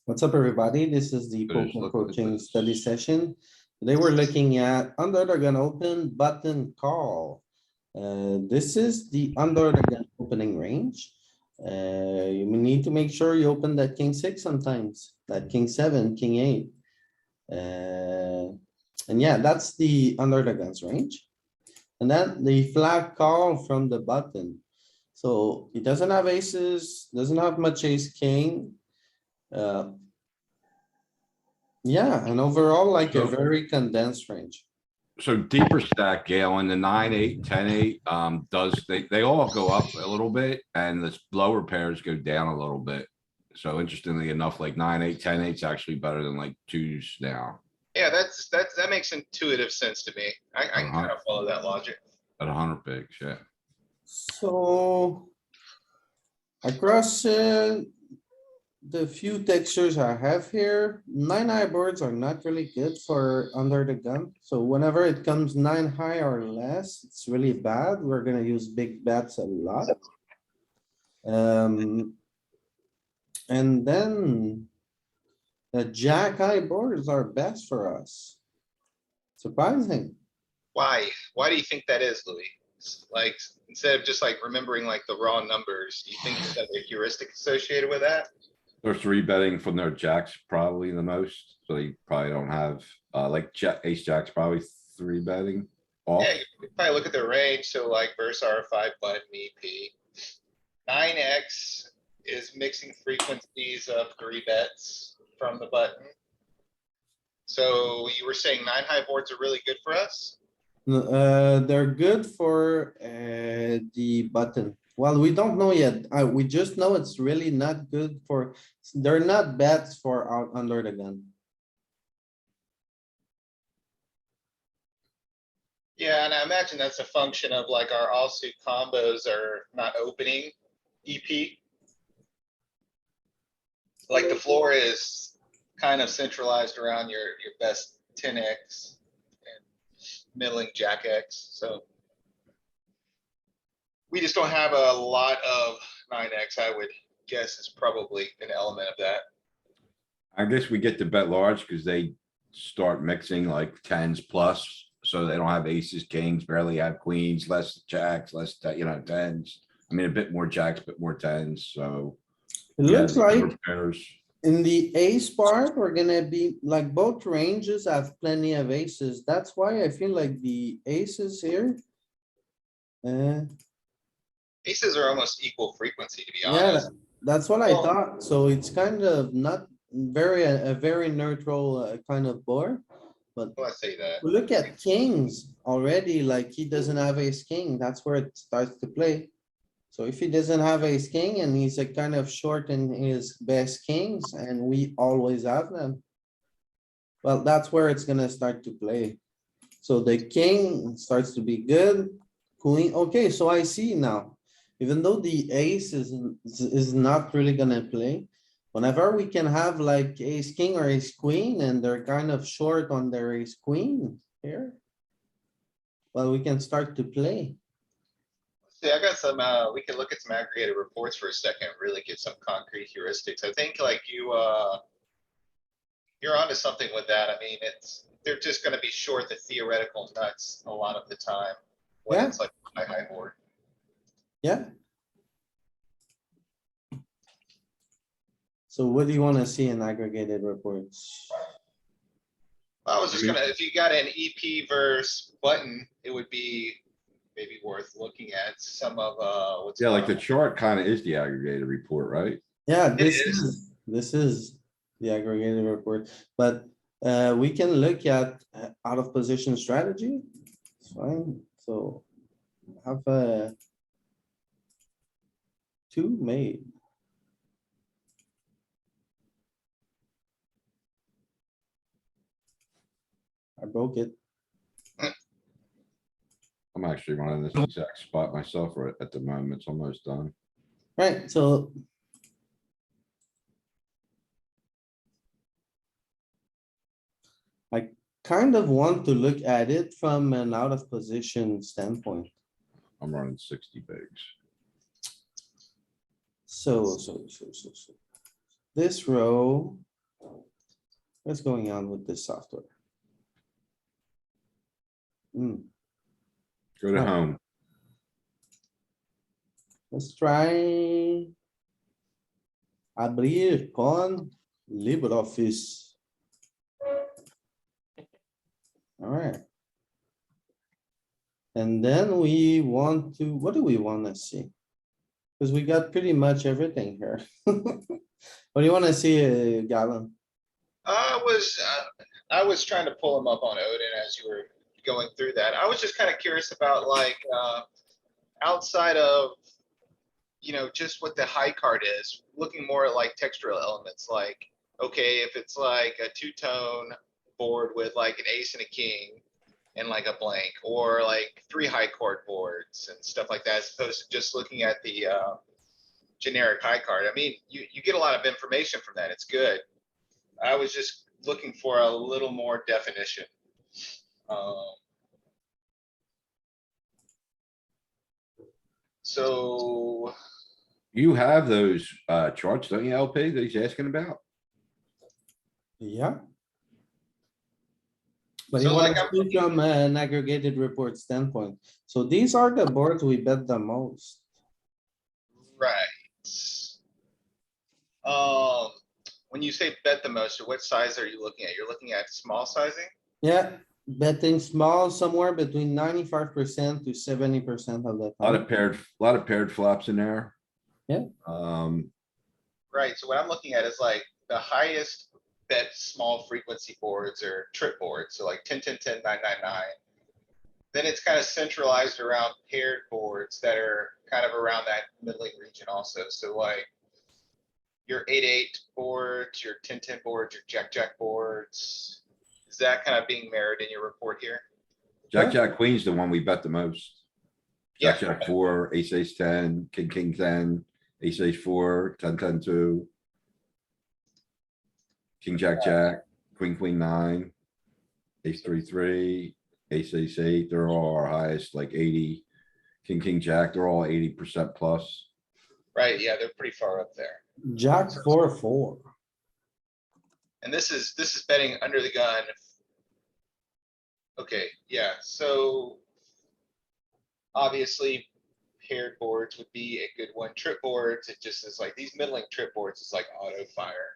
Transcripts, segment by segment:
What's up, everybody? This is the But it's poker looking at coaching this. study session. Today we're looking at under the gun open button call. This is the under the gun opening range. You need to make sure you open that king six sometimes, that king seven, king eight. And yeah, that's the under the guns range. And then the flat call from the button. So he doesn't have aces, doesn't have much ace king. Uh, Yeah, and overall, like a So- very condensed range. So deeper stack, Galen, the 9, 8, 10, 8, they all go up a little bit and the lower pairs go down a little bit. So interestingly enough, like 9, 8, 10, 8 is actually better than like twos now Yeah, that makes intuitive sense to me. I can kind of follow that logic. at 100 bigs, yeah. So across the few textures I have here, 9 high boards are not really good for under the gun. So whenever it comes 9 high or less, it's really bad. We're gonna use big bets a lot. And then the jack high boards are best for us. Surprising. Why? Why do you think that is, Louis? Like, instead of just like remembering like the raw numbers, do you think there's a heuristic associated with that? They're three betting from their jacks probably the most, so they probably don't have, like ace jacks probably three betting off. Yeah, you could probably look at the range, so like verse R5 button EP. 9x is mixing frequencies of 3 bets from the button. So you were saying 9 high boards are really good for us? They're good for the button. Well, we don't know yet. We just know it's really not good for, they're not bets for out under the gun. Yeah, and I imagine that's a function of like our offsuit combos are not opening EP. Like the floor is kind of centralized around your best 10x and middling jack X, so. We just don't have a lot of 9x, I would guess is probably an element of that. I guess we get to bet large because they start mixing like tens plus. So they don't have aces, kings, barely have queens, less jacks, less, tens. I mean, a bit more jacks, but more tens, so. It yeah, looks the like number of pairs. in the ace part, we're gonna be like both ranges have plenty of aces. That's why I feel like the aces here. Aces are almost equal frequency, to be Yeah, honest. that's what I Well- thought. So it's kind of not very, a very neutral kind of board. But Well, I say that. we look at kings already, like he doesn't have ace king, that's where it starts to play. So if he doesn't have ace king and he's a kind of short in his best kings and we always have them. Well, that's where it's gonna start to play. So the king starts to be good. Queen, okay, so I see now. Even though the ace is not really gonna play. Whenever we can have like ace king or ace queen and they're kind of short on their ace queen here. Well, we can start to play. See, I got some, we can look at some aggregated reports for a second, really get some concrete heuristics. I think like you're onto something with that. I mean, they're just gonna be short the theoretical nuts a lot of the time. When Yeah. it's like a high board. Yeah. So what do you wanna see in aggregated reports? I was just gonna, if you got an EP versus button, it would be maybe worth looking at some of, what's. Yeah, like the going on. chart kind of is the aggregated report, right? Yeah, It this is the aggregated report, but we can look at out of position strategy. It's fine, so have a two made. I broke it. I'm actually running this exact spot myself right at the moment. It's almost done. Right, so. I kind of want to look at it from an out of position standpoint. I'm running 60 bigs. So. This row What's going on with this software? Hmm, Go to Right. home. let's try. Abrir con LibreOffice. Alright. And then we want to, what do we wanna see? Cause we got pretty much everything here. What do you wanna see, Galen? I was trying to pull him up on Odin as you were going through that. I was just kind of curious about like, outside of, just what the high card is, looking more at like textural elements, like, okay, if it's like a two-tone board with like an ace and a king and like a blank, or like three high card boards and stuff like that, as opposed to just looking at the, generic high card. I mean, you get a lot of information from that. It's good. I was just looking for a little more definition. So, You have those charts, don't you, LP, that he's asking about? Yeah. But you So, wanna like, I'm see looking- from an aggregated report standpoint. So these are the boards we bet the most. right. When you say bet the most, what size are you looking at? You're looking at small sizing? Yeah, betting small somewhere between 95% to 70% of the A lot time. of paired flops in there. Yeah. Right, so what I'm looking at is like the highest bet small frequency boards or trip boards, so like 10, 10, 10, 9, 9, 9. Then it's kind of centralized around paired boards that are kind of around that middling region also, so like your 8, 8 boards, your 10, 10 boards, your Jack, Jack boards. Is that kind of being mirrored in your report here? Jack, Jack, Queen's the one we bet the most. Jack, Yeah. Jack 4, ace, ace 10, king, king 10, ace, ace 4, 10, 10, 2. King, Jack, Jack, Queen, Queen 9, ace 3, 3, ace, ace 8, they're all our highest, like 80. King, King, Jack, they're all 80% plus. Right, yeah, they're pretty far up there. Jack 4, 4. And this is betting under the gun. Okay, yeah, so. Obviously, paired boards would be a good one. Trip boards, it just is like these middling trip boards is like auto fire.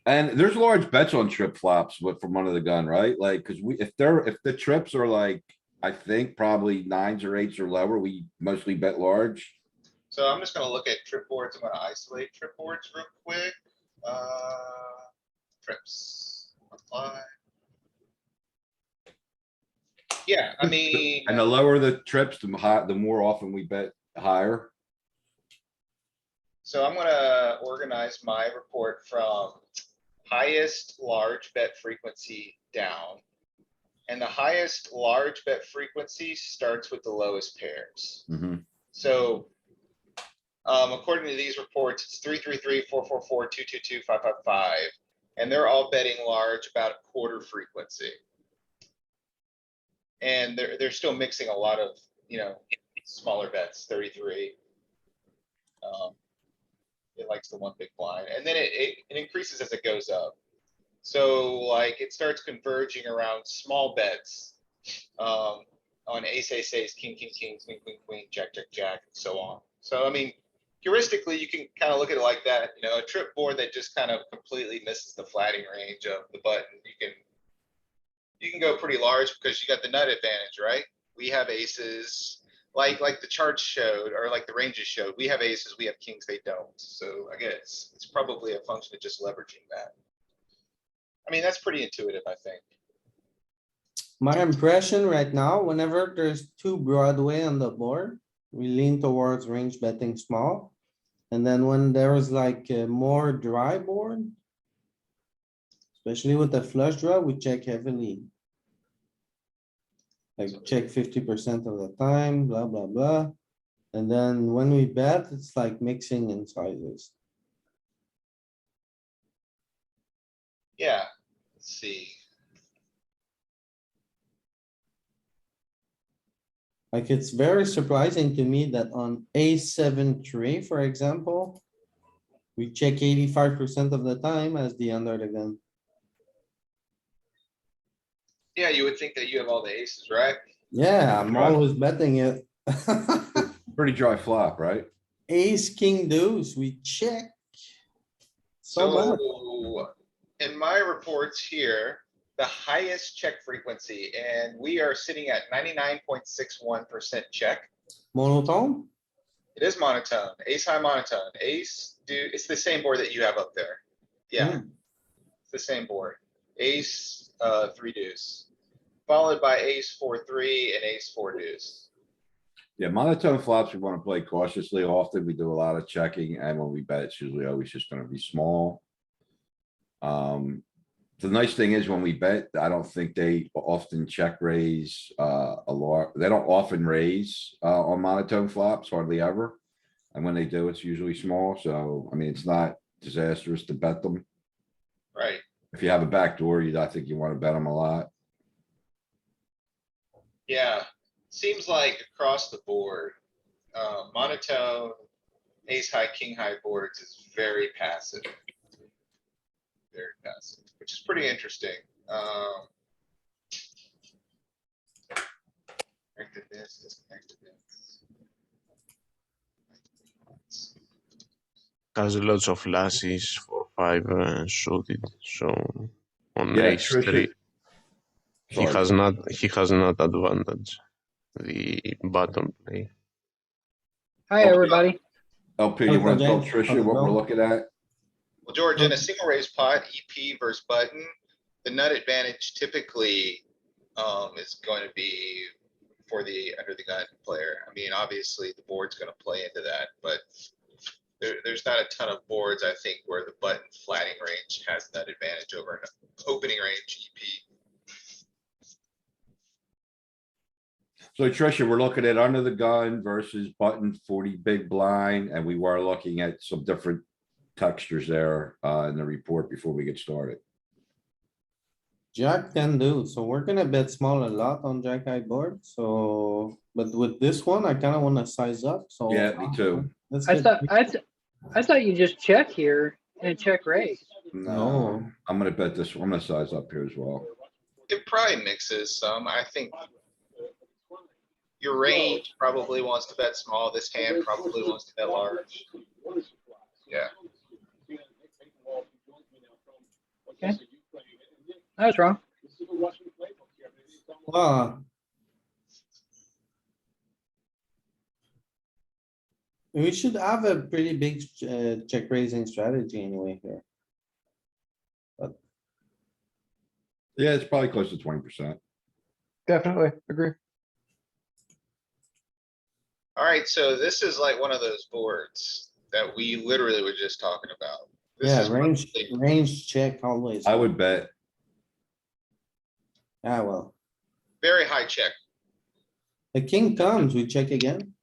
And there's large bets on trip flops with from under the gun, right? Like, cuz if the trips are like, I think probably nines or eights or lower, we mostly bet large. So I'm just gonna look at trip boards. I'm gonna isolate trip boards real quick. Trips, apply. Yeah, I mean, And the lower the trips, the more often we bet higher. so I'm gonna organize my report from highest large bet frequency down. And the highest large bet frequency starts with the lowest pairs. Mhm. So, according to these reports, it's 333, 444, 222, 555, and they're all betting large about a quarter frequency. And they're still mixing a lot of, smaller bets, 33. It likes the one big blind, and then it increases as it goes up. So like it starts converging around small bets, on ace, ace, ace, king, king, king, queen, queen, queen, jack, jack, jack, and so on. So I mean, heuristically, you can kind of look at it like that, a trip board that just kind of completely misses the flatting range of the button. You can go pretty large because you got the nut advantage, right? We have aces, like the charts showed, or like the ranges showed, we have aces, we have kings, they don't. So I guess it's probably a function of just leveraging that. I mean, that's pretty intuitive, I think. My impression right now, whenever there's two Broadway on the board, we lean towards range betting small. And then when there's like a more dry board, especially with the flush draw, we check heavily. Like check 50% of the time, blah, blah, blah. And then when we bet, it's like mixing in sizes. Yeah, let's see. Like, it's very surprising to me that on A7 tree, for example, We check 85% of the time as the under the gun. Yeah, you would think that you have all the aces, right? Yeah, I'm Right. always betting it. Pretty dry flop, right? Ace, king, deuce, we check. So bad. So in my reports here, the highest check frequency, and we are sitting at 99.61% check. Monotone? It is monotone, ace high monotone, ace, dude, it's the same board that you have up there. Yeah, Hmm. it's the same board. Ace, three deuce. Followed by ace, four, three, and ace, four deuce. Yeah, monotone flops, we wanna play cautiously. Often we do a lot of checking, and when we bet, it's usually always just gonna be small. The nice thing is when we bet, I don't think they often check raise, a lot. They don't often raise, on monotone flops, hardly ever. And when they do, it's usually small. So, I mean, it's not disastrous to bet them. Right, If you have a backdoor, I think you wanna bet them a lot. yeah, seems like across the board, monotone, ace high, king high boards is very passive. Very passive, which is pretty interesting. Connected this, disconnected this. Has lots of flushes for 5 suited, so on Yeah, ace 3 Tristan. he Sorry. has not advantage the button play. Hi, Okay. everybody. LP, you wanna tell James, Trisha how's it what we're going? looking at? Well, George, in a single raise pot, EP versus button, the nut advantage typically, is going to be for the under the gun player. I mean, obviously, the board's gonna play into that, but there's not a ton of boards, I think, where the button flatting range has nut advantage over an opening range E EP. So Trisha, we're looking at under the gun versus button 40 big blind, and we were looking at some different textures there, in the report before we get started. Jack can do, so we're gonna bet small a lot on jack high board, so, but with this one, I kinda wanna size up, so. Yeah, me too. Let's I get- thought, I thought you just check here and check raise. No, I'm gonna bet this, I'm gonna size up here as well. It probably mixes some, I think. Your range probably wants to bet small, this hand probably wants to bet large. Yeah, Okay. I was wrong. Ah. We should have a pretty big check raising strategy anyway here. Yeah, it's probably close to 20%. Definitely agree. alright, so this is like one of those boards that we literally were just talking about. This Yeah, is range, probably- range check always. I would bet, Ah, well, very high check. the king comes, we check again.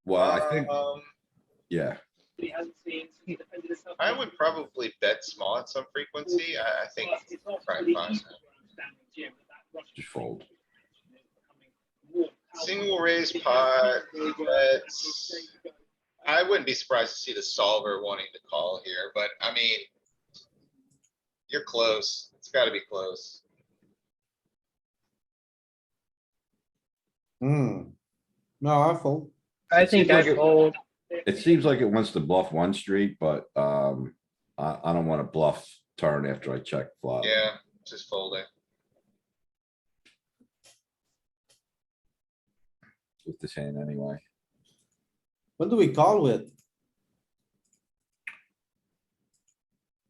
well, I think, yeah, I would probably bet small at some frequency. I think probably fine. just fold. Single raise pot, bets. I wouldn't be surprised to see the solver wanting to call here, but I mean. You're close. It's gotta be close. Hmm. No, I fold. I It think seems I like it- fold. It seems like it wants to bluff one street, but, I don't wanna bluff turn after I check flop. Yeah, just folding. With this hand anyway. What do we call with?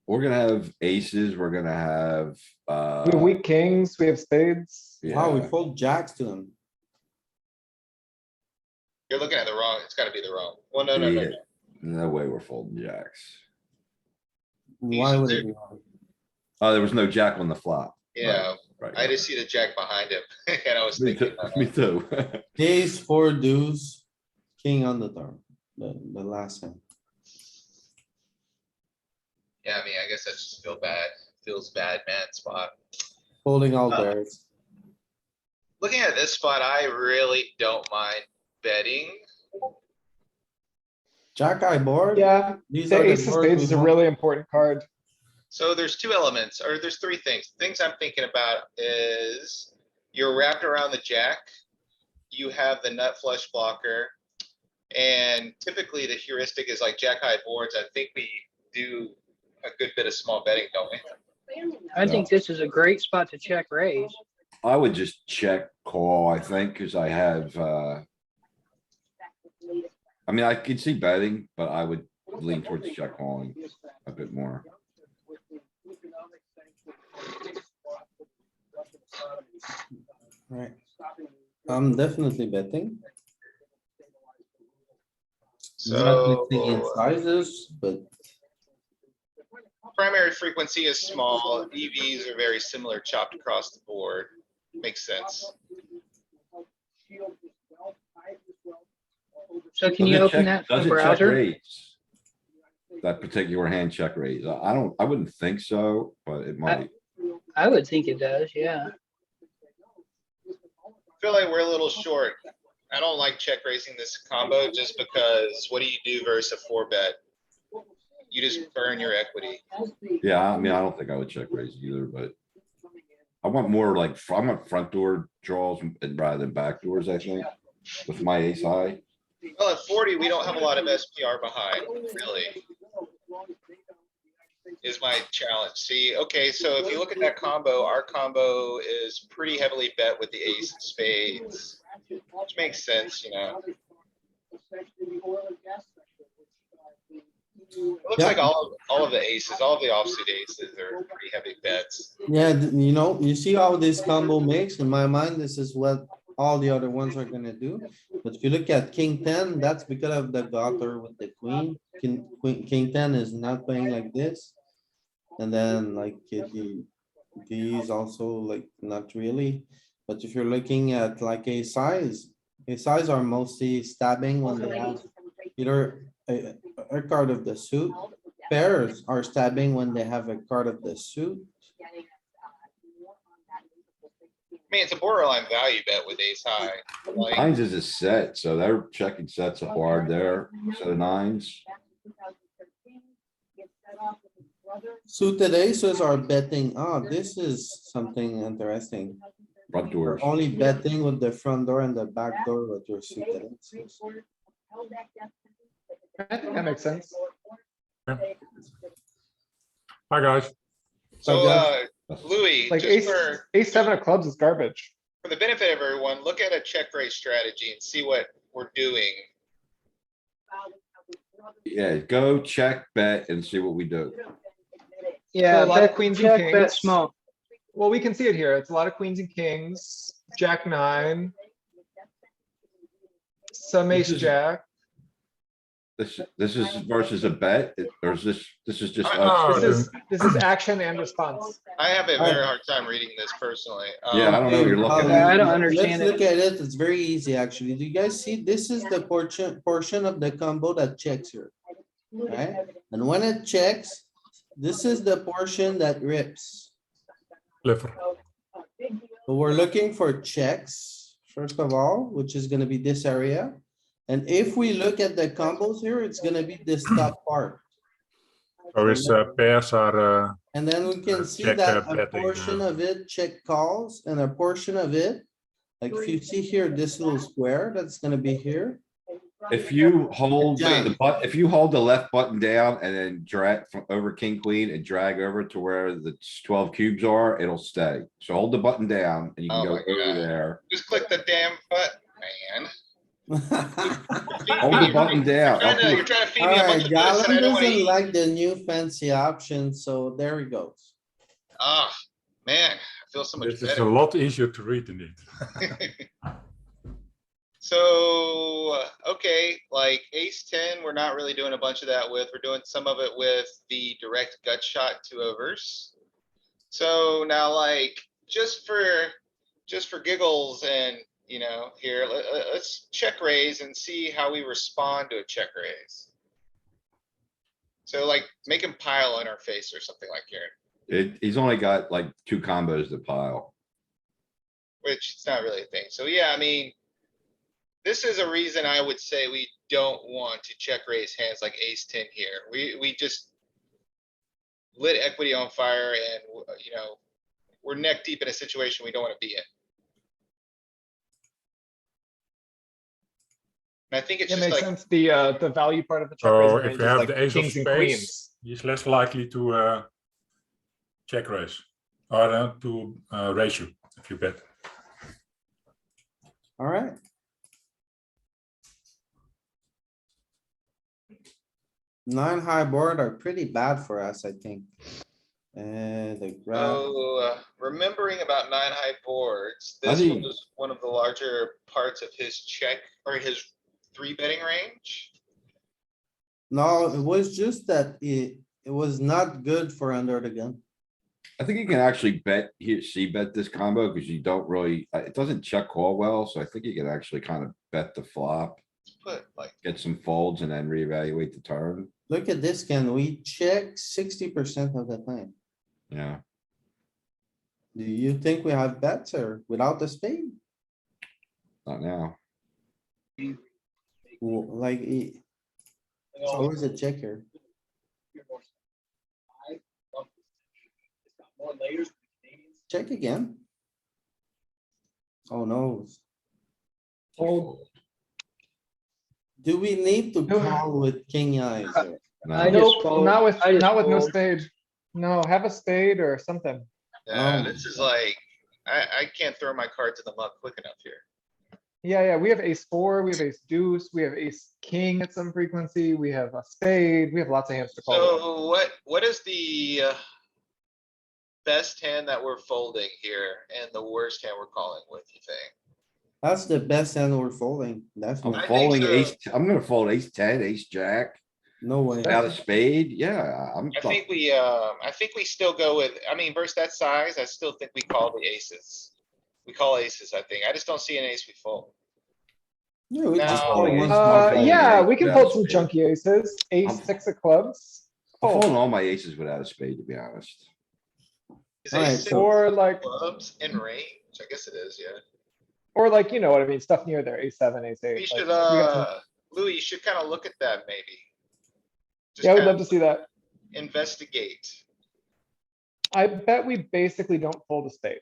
We're gonna have aces, we're gonna have, We have weak kings, we have spades. Wow, we yeah, fold jacks to him. You're looking at the wrong, it's gotta be the wrong. Well, no, no, no, yeah, no. no way we're folding jacks. Why would it do. be? Oh, there was no jack on the flop. Yeah, Right. I just see the jack behind him and I was Me thinking. too, me too. Ace, four deuce, king on the turn, the last hand. Yeah, I mean, I guess I just feel bad. Feels bad, man, spot. Folding all pairs. Looking at this spot, I really don't mind betting. Jack eye board. Yeah, These the are the ace of boards spades we is a want. really important card. So there's two elements, or there's three things. Things I'm thinking about is you're wrapped around the jack. You have the nut flush blocker. And typically the heuristic is like jack high boards. I think we do a good bit of small betting, don't we? I think this is a great spot to check raise. I would just check call, I think, cuz I have, I mean, I could see betting, but I would lean towards check calling a bit more. Right. I'm definitely betting. Not mixing in So sizes, but primary frequency is small. EVs are very similar chopped across the board. Makes sense. So can Does you it open check- that from does the it check browser? raise? That particular hand check raise. I wouldn't think so, but it might. I would think it does, yeah. Feel like we're a little short. I don't like check raising this combo just because what do you do versus a four bet? You just burn your equity. Yeah, I mean, I don't think I would check raise either, but. I want more like, I want front door draws rather than back doors, I think, with my ace high. Well, at 40, we don't have a lot of SPR behind, really. Is my challenge. See, okay, so if you look at that combo, our combo is pretty heavily bet with the ace of spades. Which makes sense, you know. It looks like all of the aces, all of the offsuit aces are pretty heavy bets. yeah, you know, you see how this combo makes, in my mind, this is what all the other ones are gonna do. But if you look at king ten, that's because of the gutter with the queen. King ten is not playing like this. And then like these also like not really. But if you're looking at like a size are mostly stabbing when they have either a card of the suit. Pairs are stabbing when they have a card of the suit. I mean, it's a borderline value bet with ace high. Like, Nines is a set, so they're checking sets are hard there. So nines, Suited aces are betting. Oh, this is something interesting. front doors. You're only betting with the front door and the back door with your suited aces. I think that makes sense. Hi, guys. so, guys. Louis, Like just for ace seven of clubs is garbage. the benefit of everyone, look at a check raise strategy and see what we're doing. Yeah, go check, bet, and see what we do. Yeah, a lot of bet- queens and check, bet kings. small. Well, we can see it here. It's a lot of queens and kings, jack nine. Some ace This is- jack. This is versus a bet, or is this is just Oh, us? This is action and response. I have a very hard time reading this personally. Yeah, I don't know what you're looking Yeah, I at. don't understand Let's it. look at it. It's very easy, actually. Do you guys see? This is the portion of the combo that checks here. Right? And when it checks, this is the portion that rips. Clever. But we're looking for checks, first of all, which is gonna be this area. And if we look at the combos here, it's gonna be this top part. So his pairs are And then we can see check, that a betting, portion of it check calls and a portion of it. Like if you see here, this little square that's gonna be here. If you hold Yeah. if you hold the left button down and then drag from over king, queen and drag over to where the 12 cubes are, it'll stay. So hold the button down and you can Oh go my over God. there. Just click the damn button, man. Hold the button down. You're trying to feed me a bunch Alright, of bullets Galen that I don't wanna doesn't eat. like the new fancy option, so there he goes. Ah, man, I feel so much this is a better. lot easier to read indeed. So, okay, like ace ten, we're not really doing a bunch of that with, we're doing some of it with the direct gut shot two overs. So now like, just for giggles and, you know, here, let's check raise and see how we respond to a check raise. So like, make him pile on our face or something like here, He's only got like 2 combos to pile. which it's not really a thing. So yeah, I mean, this is a reason I would say we don't want to check raise hands like ace ten here. We just lit equity on fire and, you know, we're neck deep in a situation we don't wanna be in. And I think it's It just makes like, sense. The value part of the check So raising if range you is have like the ace of kings and spades, queens. he's less likely to check raise or to raise you if you bet. Alright. Nine high board are pretty bad for us, I think. And the graph, remembering about nine high boards, I this think- was one of the larger parts of his check or his three betting range. no, it was just that it was not good for under the gun. I think you can actually bet here, see bet this combo because you don't really, it doesn't check call well, so I think you can actually kind of bet the flop. Put like, Get some folds and then reevaluate the turn. Look at this, can we check 60% of the time? Yeah, Do you think we have bets or without the spade? not now. Like, it's always a checker. Check again. Oh no. Fold. Do we need to call with king eyes? here? I No, just Nope, fold. not with, I just not with no fold. spade. No, have a spade or something. yeah, Oh this my is God. like, I can't throw my cards in the muck quick enough here. Yeah, we have ace four, we have ace deuce, we have ace king at some frequency, we have a spade, we have lots of hands to call. So what is the best hand that we're folding here and the worst hand we're calling with, you think? That's the best hand we're folding. I'm Definitely. think folding so. ace, I'm gonna fold ace ten, ace jack, No way. without a spade. Yeah, I'm. I think we still go with, I mean, versus that size, I still think we call the aces. We call aces, I think. I just don't see an ace we fold. Yeah, we just Now- call folding one ace. small folding Yeah, ace we can without a fold some spade. chunky aces, ace I'm- six of clubs. I'm Fold. folding all my aces without a spade, to be honest. Is Alright, ace six so- Or like, clubs in range? I guess it is, yeah. or like, you know what I mean, stuff near there, ace seven, ace We eight. should, Like, Louis, you should kinda look at that maybe. Just yeah, I would kinda love to see that. investigate. I bet we basically don't fold a spade.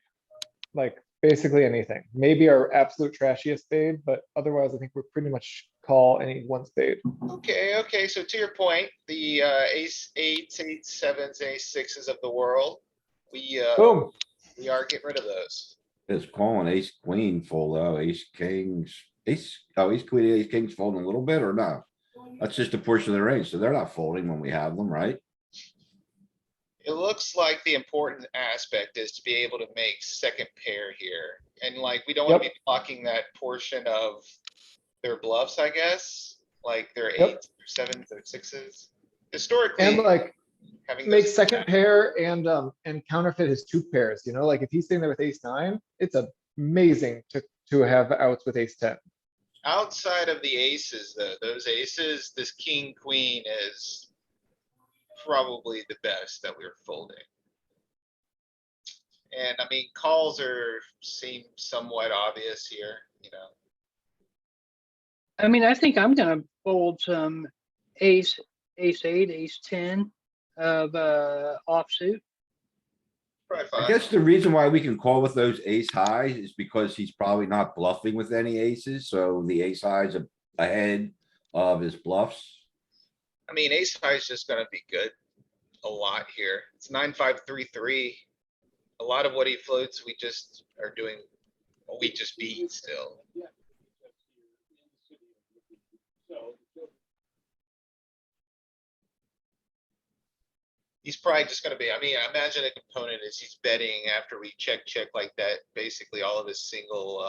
Like, basically anything. Maybe our absolute trashiest spade, but otherwise I think we're pretty much call any one spade. Okay, so to your point, the ace eights, ace sevens, ace sixes of the world, we Boom. we are getting rid of those. It's calling ace queen full though, ace kings, ace, oh, ace queen, ace kings folding a little bit or no? That's just a portion of the range, so they're not folding when we have them, right? It looks like the important aspect is to be able to make second pair here. And like, we don't wanna be blocking that portion of their bluffs, I guess, like their Yep. eights, their sevens, their sixes. Historically, And like, having make those- second pair and counterfeit his two pairs, you know, like if he's sitting there with ace nine, it's amazing to have outs with ace ten. Outside of the aces, though, those aces, this king, queen is probably the best that we're folding. And I mean, calls seem somewhat obvious here, you know. I mean, I think I'm gonna fold some ace, ace eight, ace ten of, offsuit. Probably I fine. guess the reason why we can call with those ace highs is because he's probably not bluffing with any aces, so the ace highs are ahead of his bluffs. I mean, ace high is just gonna be good a lot here. It's 9-5-3-3. A lot of what he floats, we just are doing, we just beat still. He's probably just gonna be, I mean, I imagine a component is he's betting after we check like that, basically all of his single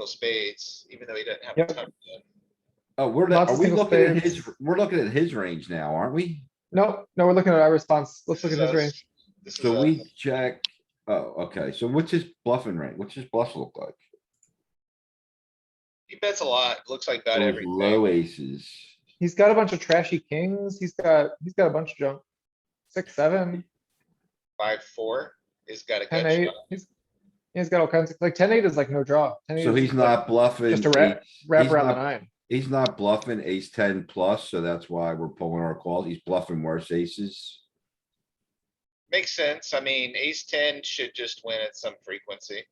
spades, even though he doesn't have a Yep. ton of them. Oh, Lots are of we single looking at spades. his, we're looking at his range now, aren't we? No, we're looking at our response. Let's look This at is his us. range. This is So us. we check, oh, okay, so what's his bluffing range? What's his bluffs look like? He bets a lot, looks like about Those low everything. aces. He's got a bunch of trashy kings. He's got a bunch of junk. 6, 7, 5-4 is got a 10, gut 8. shot. He's got all kinds of, like 10-8 is like no draw. 10-8 So is he's just, like, not bluffing. just a wrap he's around the not- 9. He's not bluffing ace ten plus, so that's why we're pulling our calls. He's bluffing worse aces. Makes sense. I mean, ace ten should just win at some frequency.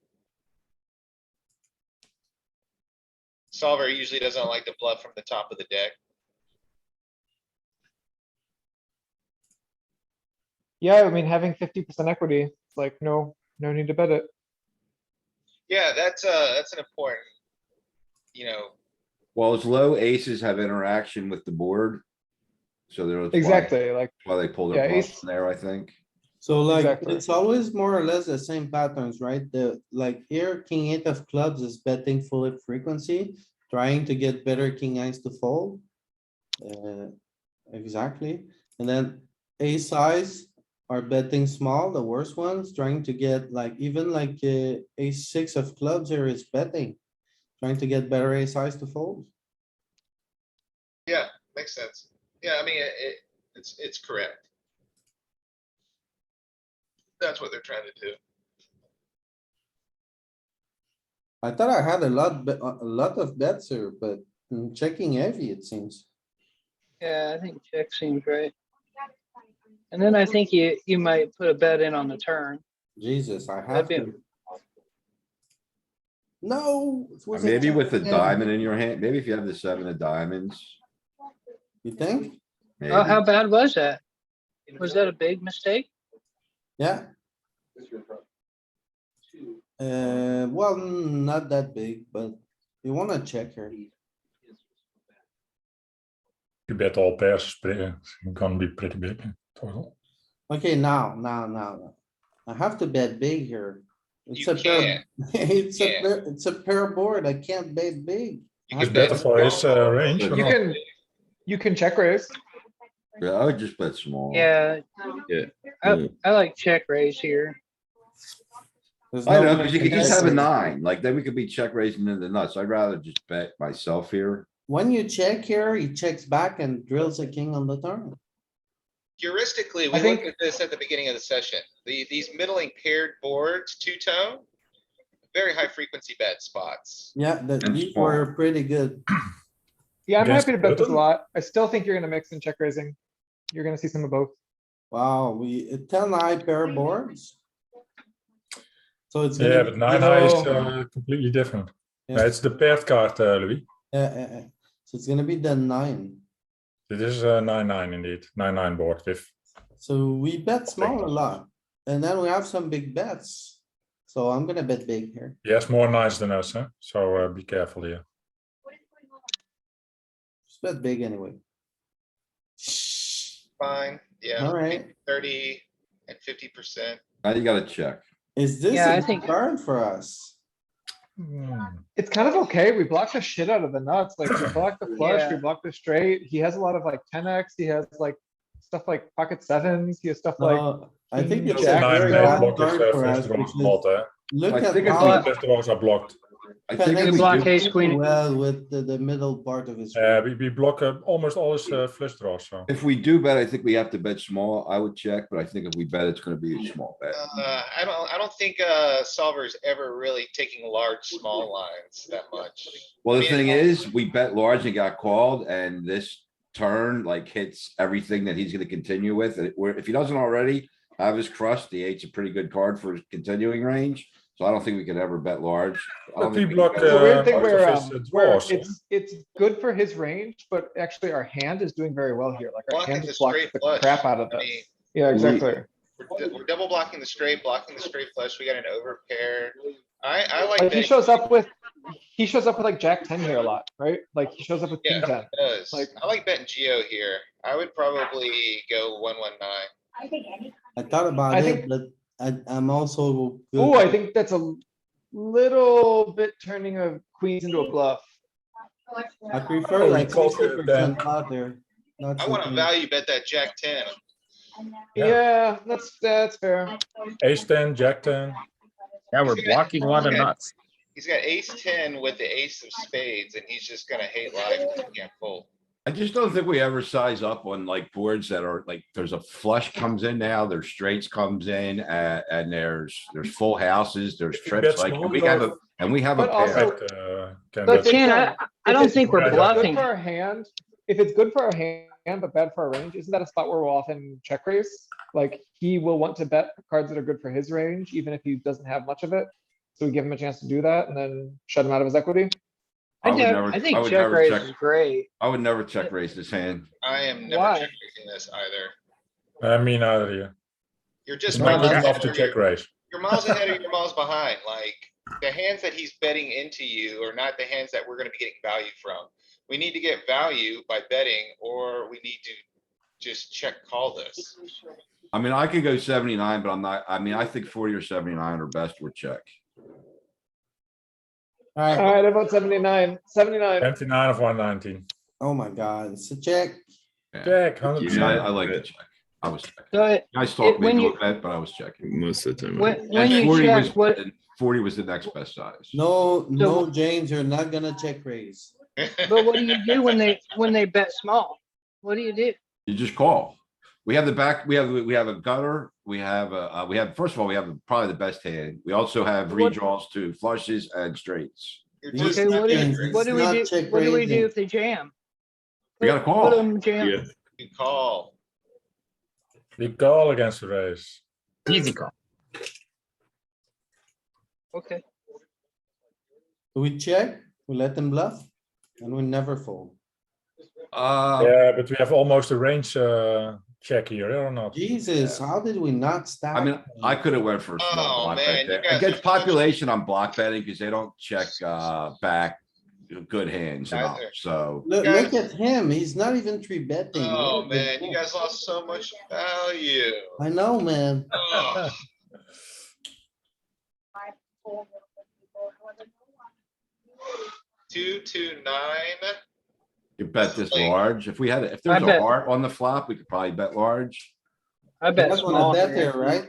Solver usually doesn't like to bluff from the top of the deck. Yeah, I mean, having 50% equity, it's like, no need to bet it. Yeah, that's an important, you know, Well, his low aces have interaction with the board. So there's. Exactly, like, Why they pull Yeah, their bluffs ace- in there, I think. So like, Exactly. it's always more or less the same patterns, right? Like here, king eight of clubs is betting full frequency, trying to get better king eyes to fold. Exactly. And then ace size are betting small, the worst ones, trying to get like, even like, ace six of clubs here is betting. Trying to get better ace size to fold. yeah, makes sense. Yeah, I mean, it's correct. That's what they're trying to do. I thought I had a lot of bets here, but checking heavy, it seems. Yeah, I think check seems right. And then I think you might put a bet in on the turn. Jesus, I have That'd to. No. it was a Maybe check with a again. diamond in your hand, maybe if you have the 7 of diamonds. You think? Oh, how Maybe. bad was that? Was that a big mistake? Yeah. Well, not that big, but you wanna check here. You bet all pairs, it's gonna be pretty big total. Okay, now. I have to bet big here. It's You a pair, can't. it's a pair board. I can't bet big. You I can It's bet better for his small. range or You not? you can check raise. Yeah, I would just bet small. Yeah, Yeah. I like check raise here. There's I no know, way cause you I could can just bet have a raise. 9, like then we could be check raising in the nuts. I'd rather just bet myself here. When you check here, he checks back and drills a king on the turn. Heuristically, I we think- looked at this at the beginning of the session. These middling paired boards, two-tone, very high frequency bet spots. Yeah, And these small. were pretty good. Yeah, I'm Against happy to bet this a button? lot. I still think you're gonna mix in check raising. You're gonna see some of both. Wow, 10 high pair boards. So it's Yeah, gonna. but be 9 high is zero. completely different. Yeah. No, it's the paired card, Louis. So it's gonna be the 9. It is a 9-9 indeed, 9-9 board with. So we bet small a lot, and then we have some big bets. So I'm gonna bet big here. He has more nines than us, huh? So be careful here. Just bet big anyway. Fine, yeah. Alright, 30 and 50%. Now you gotta check. is this Yeah, I a think- card for us? It's kind of okay. We blocked the shit out of the nuts. Like we blocked the flush, we Yeah. blocked the straight. He has a lot of like 10x. He has like stuff like pocket sevens. He has stuff like, I think king it's a jack very still. bad block card his for us flush draws a because lot, eh? look I at think it's how like- it Flush draws are blocked. I think if connects we block do- ace queen. well with the middle part of his. We block almost all his flush draws, so. If we do bet, I think we have to bet small. I would check, but I think if we bet, it's gonna be a small bet. I don't think, solver's ever really taking large, small lines that much. Well, the I mean, thing is, we bet large and got called and this turn like hits everything that he's gonna continue with. And where if he doesn't already have his crush, the eight's a pretty good card for his continuing range. So I don't think we could ever bet large. I don't But we think we block, can it's a bet- weird thing most of where, his, where draws, it's good for his range, but actually our hand is doing very well here. Like our Blocking hand the just blocks straight the flush. crap out of I this. mean, Yeah, exactly. we're double blocking the straight flush. We got an over pair. I like. Like he betting shows up with like Jack 10 here a lot, right? Like he shows up with King Yeah. 10. does. like- I like betting Geo here. I would probably go 119. I thought about I it, think- but I'm also. good Oh, I with- think that's a little bit turning a queens into a bluff. I prefer Oh, we like called it 60% pot there. not I wanna something- value bet that Jack 10. Yeah. Yeah, that's fair. ace 10, jack 10. Yeah, we're He's got- blocking a lot of he's got- nuts. He's got ace 10 with the ace of spades and he's just gonna hate life 'cause he can't fold. I just don't think we ever size up on like boards that are like, there's a flush comes in now, there's straights comes in, and there's full houses, there's If you trips, bet like, small, we you have are- a, and we have a But also- pair. Can But bet- Ken, I don't it's- think we're Right, Good bluffing. for our hand. If it's good for our hand, but bad for our range, isn't that a spot where we'll often check raise? Like, he will want to bet cards that are good for his range, even if he doesn't have much of it. So we give him a chance to do that and then shut him out of his equity. I would I never, I think would check never raise check, is great. I would never check raise this hand. I am never Why? check raising this either. Me neither here. You're just It's No, not miles good that's- enough ahead to or check you're, raise. you're miles ahead or you're miles behind. Like, the hands that he's betting into you are not the hands that we're gonna be getting value from. We need to get value by betting, or we need to just check call this. I mean, I could go 79, but I'm not, I mean, I think 40 or 79 are best with check. Alright, Alright, I vote 79. 79. 29 of 119. oh my god, it's a check. Yeah. Check, I 100%. like the check. I was checking. So Guys talked me when into you- a bet, but I was checking. Most of the time. when, I- when And you 40 was, check, what, and 40 was the next best size. No, James, you're not gonna check raise. but what do you do when they bet small? What do you do? You just call. We have the back, we have a gutter, we have first of all, we have probably the best hand. We also have What- redraws to flushes and straights. You're Okay, just Okay, not what do check James, you, raising. what do we not do? check What do we do raising. if they jam? We gotta Put call. them jam. Yeah, You call. We call against the raise. Easy call. Okay. Do we check? We let them bluff? And we never fold. Yeah, but we have almost a range check here, or not? Jesus, how did we not stack? I mean, I could have went for a Oh, small block man, bet you there. guys are Against such- population, I'm block betting because they don't check, back good hands Guys enough, are- so. Look at him, he's not even three betting. Oh, Look at man, you him. guys lost so much value. I know, man. Ugh. 229. You bet this Like- large. If there's a bet. heart on the flop, we could probably bet large. I You bet guys wanna small. bet here. there, right?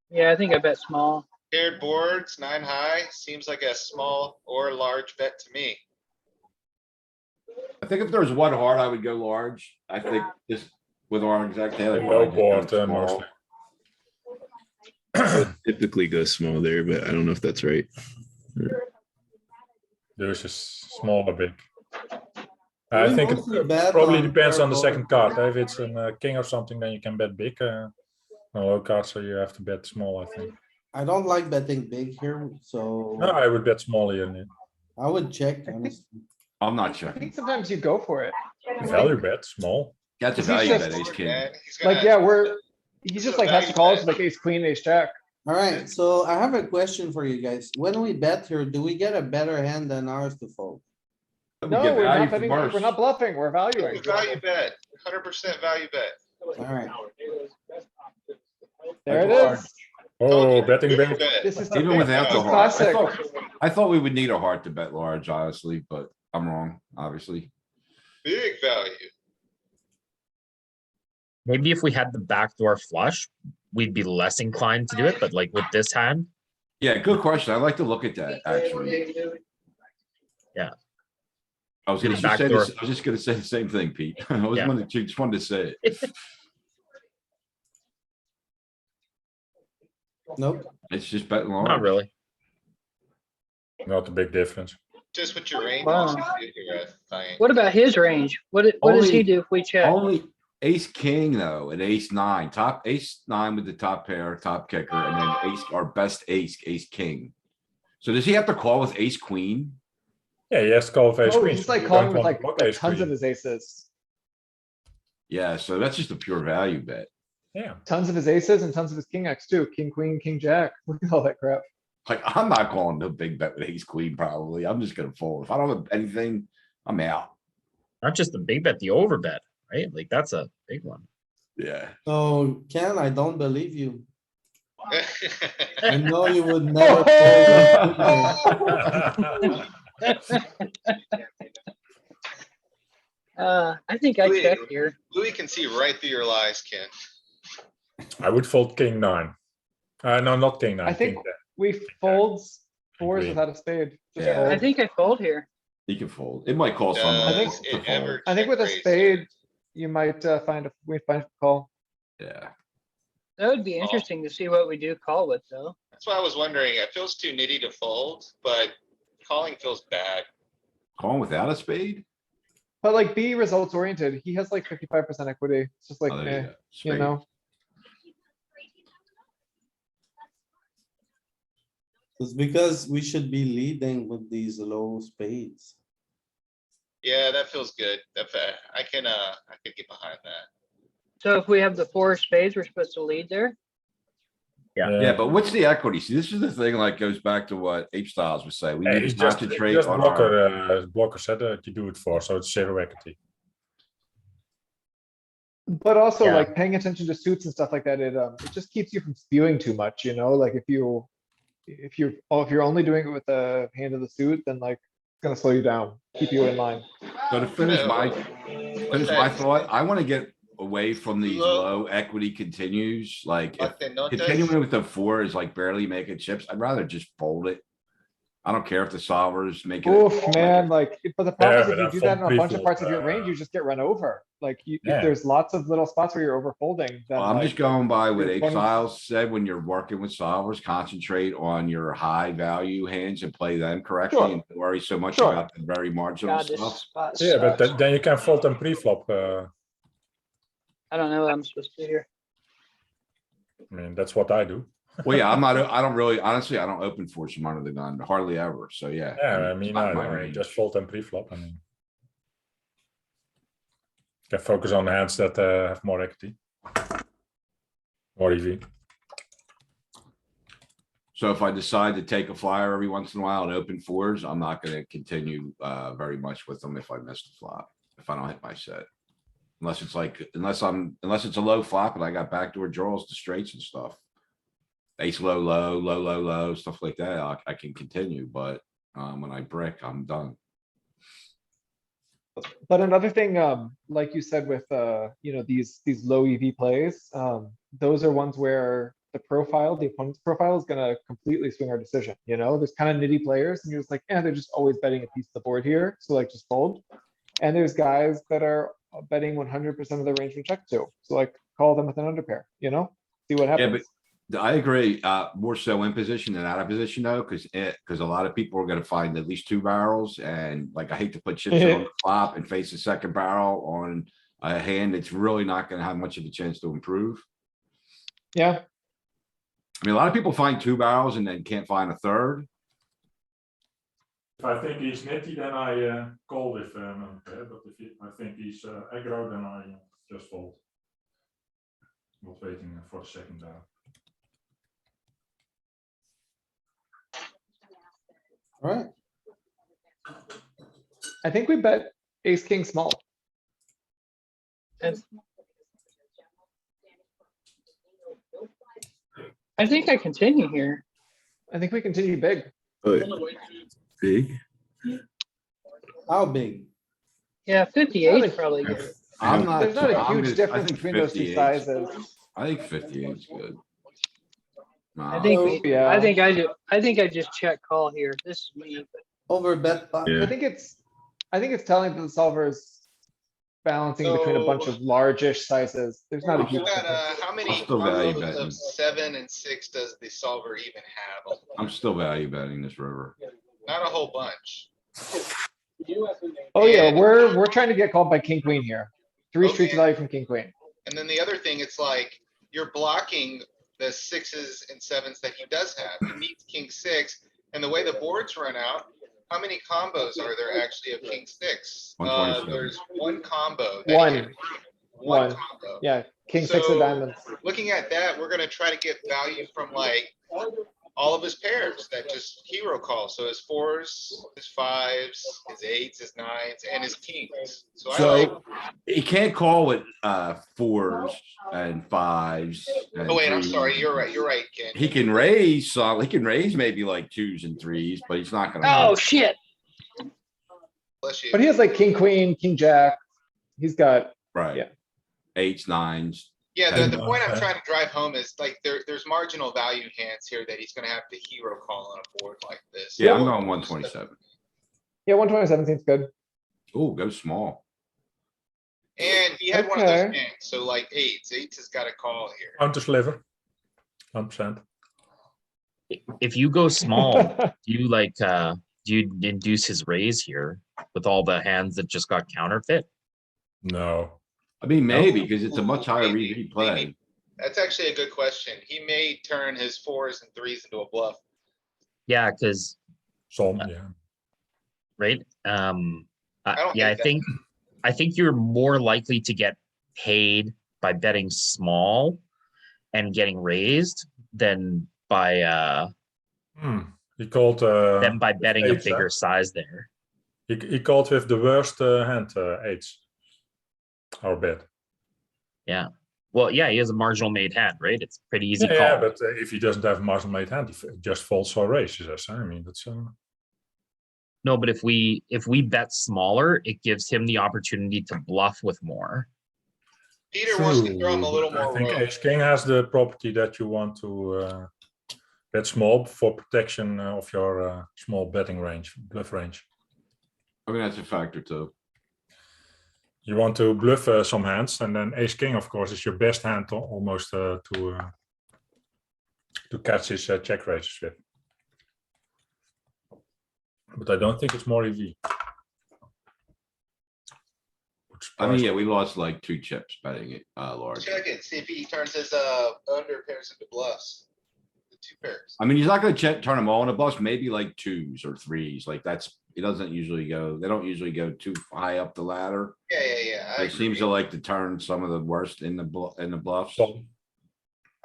Yeah, I think I bet small. Paired boards, 9 high, seems like a small or large bet to me. I think if there's one heart, I would go large. I think just with our exact hand. I'd Low probably board, just go small. mostly. typically go small there, but I don't know if that's right. There's a smaller big. I We think it mostly bet probably on depends on the purple. second card. If it's a king or something, then you can bet big. A low card, so you have to bet small, I think. I don't like betting big here, so No, I would bet small here. I would check, honestly. I'm not I checking. think sometimes you go for it. Value bet, small. That's a He's value just- bet, ace king. Man, he's Like, gonna- yeah, he just like has to call us with like ace, queen, ace, jack. Alright, so I have a question for you guys. When we bet here, do we get a better hand than ours to fold? We No, get we're value not from betting, we're ours. not bluffing, we're valuing. Value bet, 100% value bet. Alright, There it Large. is. Oh, Told you, betting big big. bet. This is. Even without the this is heart. classic. I thought we would need a heart to bet large, honestly, but I'm wrong, obviously. Big value. Maybe if we had the backdoor flush, we'd be less inclined to do it, but like with this hand, Yeah, good question. I'd like to look at that, actually. Yeah. I was gonna Maybe just say backdoor. this, I was just gonna say the same thing, Pete. I was Yeah. just wanted to say it. nope. It's just betting large. not really. Not a big difference. Just what your range Wow. is. You're fine. What about his range? What does he Only- do if we check? Only ace, king though, and ace nine, top ace nine with the top pair, top kicker, and then ace, our best ace, ace, king. So does he have to call with ace, queen? Yeah, he has to call with ace Oh, queen. he's so like you calling don't with want like to block ace tons of queen. his aces. Yeah, so that's just a pure value bet. Yeah, Tons of his aces and tons of his king X too. King, queen, king, jack. Look at all that crap. Like, I'm not calling no big bet with ace, queen, probably. I'm just gonna fold. If I don't have anything, I'm out. Not just the big bet, the over bet, right? Like that's a big one. Yeah. So Ken, I don't believe you. I know you would never. fold. I think I check Wait. here. Louis can see right through your lies, Ken. I would fold king nine. No, not king nine. I think king ten. we folds fours Agree. without a spade. Just Yeah. I fold. think I fold here. He can fold. It might call some. I think- Does it ever I think with a check raise spade, you might we find a call. Yeah. That would be Call. interesting to see what we do call with though. That's why I was wondering, it feels too nitty to fold, but calling feels bad. Calling without a spade? But like be results oriented. He has like 55% equity. It's just like, Oh, there you eh, go. you Spade. know? It's because we should be leading with these low spades. Yeah, that feels good. I can get behind that. So if we have the 4 spades, we're supposed to lead there? Yeah, but what's the equity? See, this is the thing, like, goes back to what Ape Styles was saying. We need It's to just concentrate on our. blocker set that you do it for, so it's zero equity. But also Yeah. like paying attention to suits and stuff like that, it just keeps you from spewing too much, you know, like if you're only doing it with the hand of the suit, then like it's gonna slow you down, keep you in line. So to finish my that? thought, I wanna get away from these Low- low equity continues, like if Patenotas? continuing with the 4 is like barely making chips, I'd rather just fold it. I don't care if the solver's making. it Oof, call, like man, it- like, but the problem is but if you then do that in fold a bunch of pre-flop, parts of your range, you just get run over. Like, if Yeah. there's lots of little spots where you're over folding, then Well, I'm just like, going by what your Ape opponent's- Styles said, when you're working with solvers, concentrate on your high value hands and play them correctly Sure. and don't worry so much Sure. about the very marginal God, this stuff. spot Yeah, but sucks. then you can fold them pre-flop. I don't know what I'm supposed to do here. I mean, that's what I do. Well, yeah, I don't really, honestly, I don't open force from under the gun, hardly ever, so yeah. Yeah, I it's mean, not I my don't range. just fold them pre-flop. I mean, can focus on hands that have more equity. More EV. So if I decide to take a flyer every once in a while and open 4s, I'm not gonna continue very much with them if I miss the flop, if I don't hit my set. Unless it's like, unless it's a low flop and I got backdoor draws to straights and stuff. Ace low, low, low, low, low, stuff like that, I can continue, but when I brick, I'm done. But another thing, like you said with, you know, these low EV plays, those are ones where the opponent's profile is gonna completely swing our decision, you know? There's kind of nitty players and you're just like, they're just always betting a piece of the board here, so like just fold. And there's guys that are betting 100% of their range from check too, so like call them with an underpair, you know? See what Yeah, happens. but I agree, more so in position than out of position though, cuz a lot of people are gonna find at least 2 barrels and like, I hate to put chips in on the flop and face a second barrel on a hand that's really not gonna have much of a chance to improve. Yeah, I mean, a lot of people find 2 barrels and then can't find a third. If I think he's nitty, then I call with but if I think he's aggro, then I just fold. Not waiting for the second down. Alright, I think we bet ace, king small. I think I continue here. I think we continue big. Big. how big? Yeah, 58 is probably good. I'm not. There's not a I'm huge just- I difference think between those two 58 's sizes. I think 58 is good. I Nah, think, yeah. I think I just check call here. This is me, but Over bet pot. Yeah. I think it's telling that the solver is balancing between a bunch of largish sizes. There's not a We've huge got, difference. how many still value combos betting. of 7 and 6 does the solver even have? I'm still value betting this river. Not a whole bunch. Oh yeah, And- we're trying to get called by king, queen here. 3 streets Okay. of value from king, queen. And then the other thing, it's like, you're blocking the 6s and 7s that he does have. He needs king 6, and the way the boards run out, how many combos are there actually of king 6? 127. There's one combo. that he One. can- One One. combo. Yeah, king 6 of So- diamonds. Looking at that, we're gonna try to get value from like all of his pairs that just hero call. So his 4s, his 5s, his 8s, his 9s, and his kings. So I like, So he can't call with 4s and 5s. and oh wait, I'm 3s. sorry, you're right, Ken. He can raise some, he can raise maybe like 2s and 3s, but he's not gonna. oh shit. Bless you. But he has like king, queen, king, jack. He's got, Right. yeah. 8s, 9s. Yeah, the And, point I'm uh, trying to drive home is like there's marginal value hands here that he's gonna have to hero call on a board like this. Yeah, I'm So- going 127. Yeah, 127 seems good. Ooh, go small. And he had one of those Okay. hands, so like eights has got a call here. Counter sliver. 100%. If you go small, do you like, do you induce his raise here with all the hands that just got counterfeit? No. I mean, No. maybe, because it's a much Ooh, higher maybe, EV play. That's actually a good question. He may turn his fours and threes into a bluff. Yeah, because, Some, yeah. right? don't Yeah, hate that. I think you're more likely to get paid by betting small and getting raised than by He called. with betting a eights, huh? bigger size there. He called with the worst hand, eights. Our bet. Yeah. Well, yeah, he has a marginal made hand, right? It's pretty easy Yeah, call. but if he doesn't have marginal made hand, he just folds or raises us. I mean, that's. No, but if we bet smaller, it gives him the opportunity to bluff with more. Peter wants to throw him a little but I more think rope. Ace King has the property that you want to bet small for protection of your small betting range, bluff range. I mean, that's a factor too. You want to bluff some hands, and then Ace King, of course, is your best hand almost to catch his check raises with. But I don't think it's more EV. I mean, yeah, we lost like 2 chips betting it, large. Check it, see if he turns his under pairs into bluffs. The 2 pairs. I mean, he's not gonna turn them all into bluffs, maybe like 2s or 3s, like that's, it doesn't usually go, they don't usually go too high up the ladder. Yeah. I It seems to agree. like to turn some of the worst in the bluffs. Some.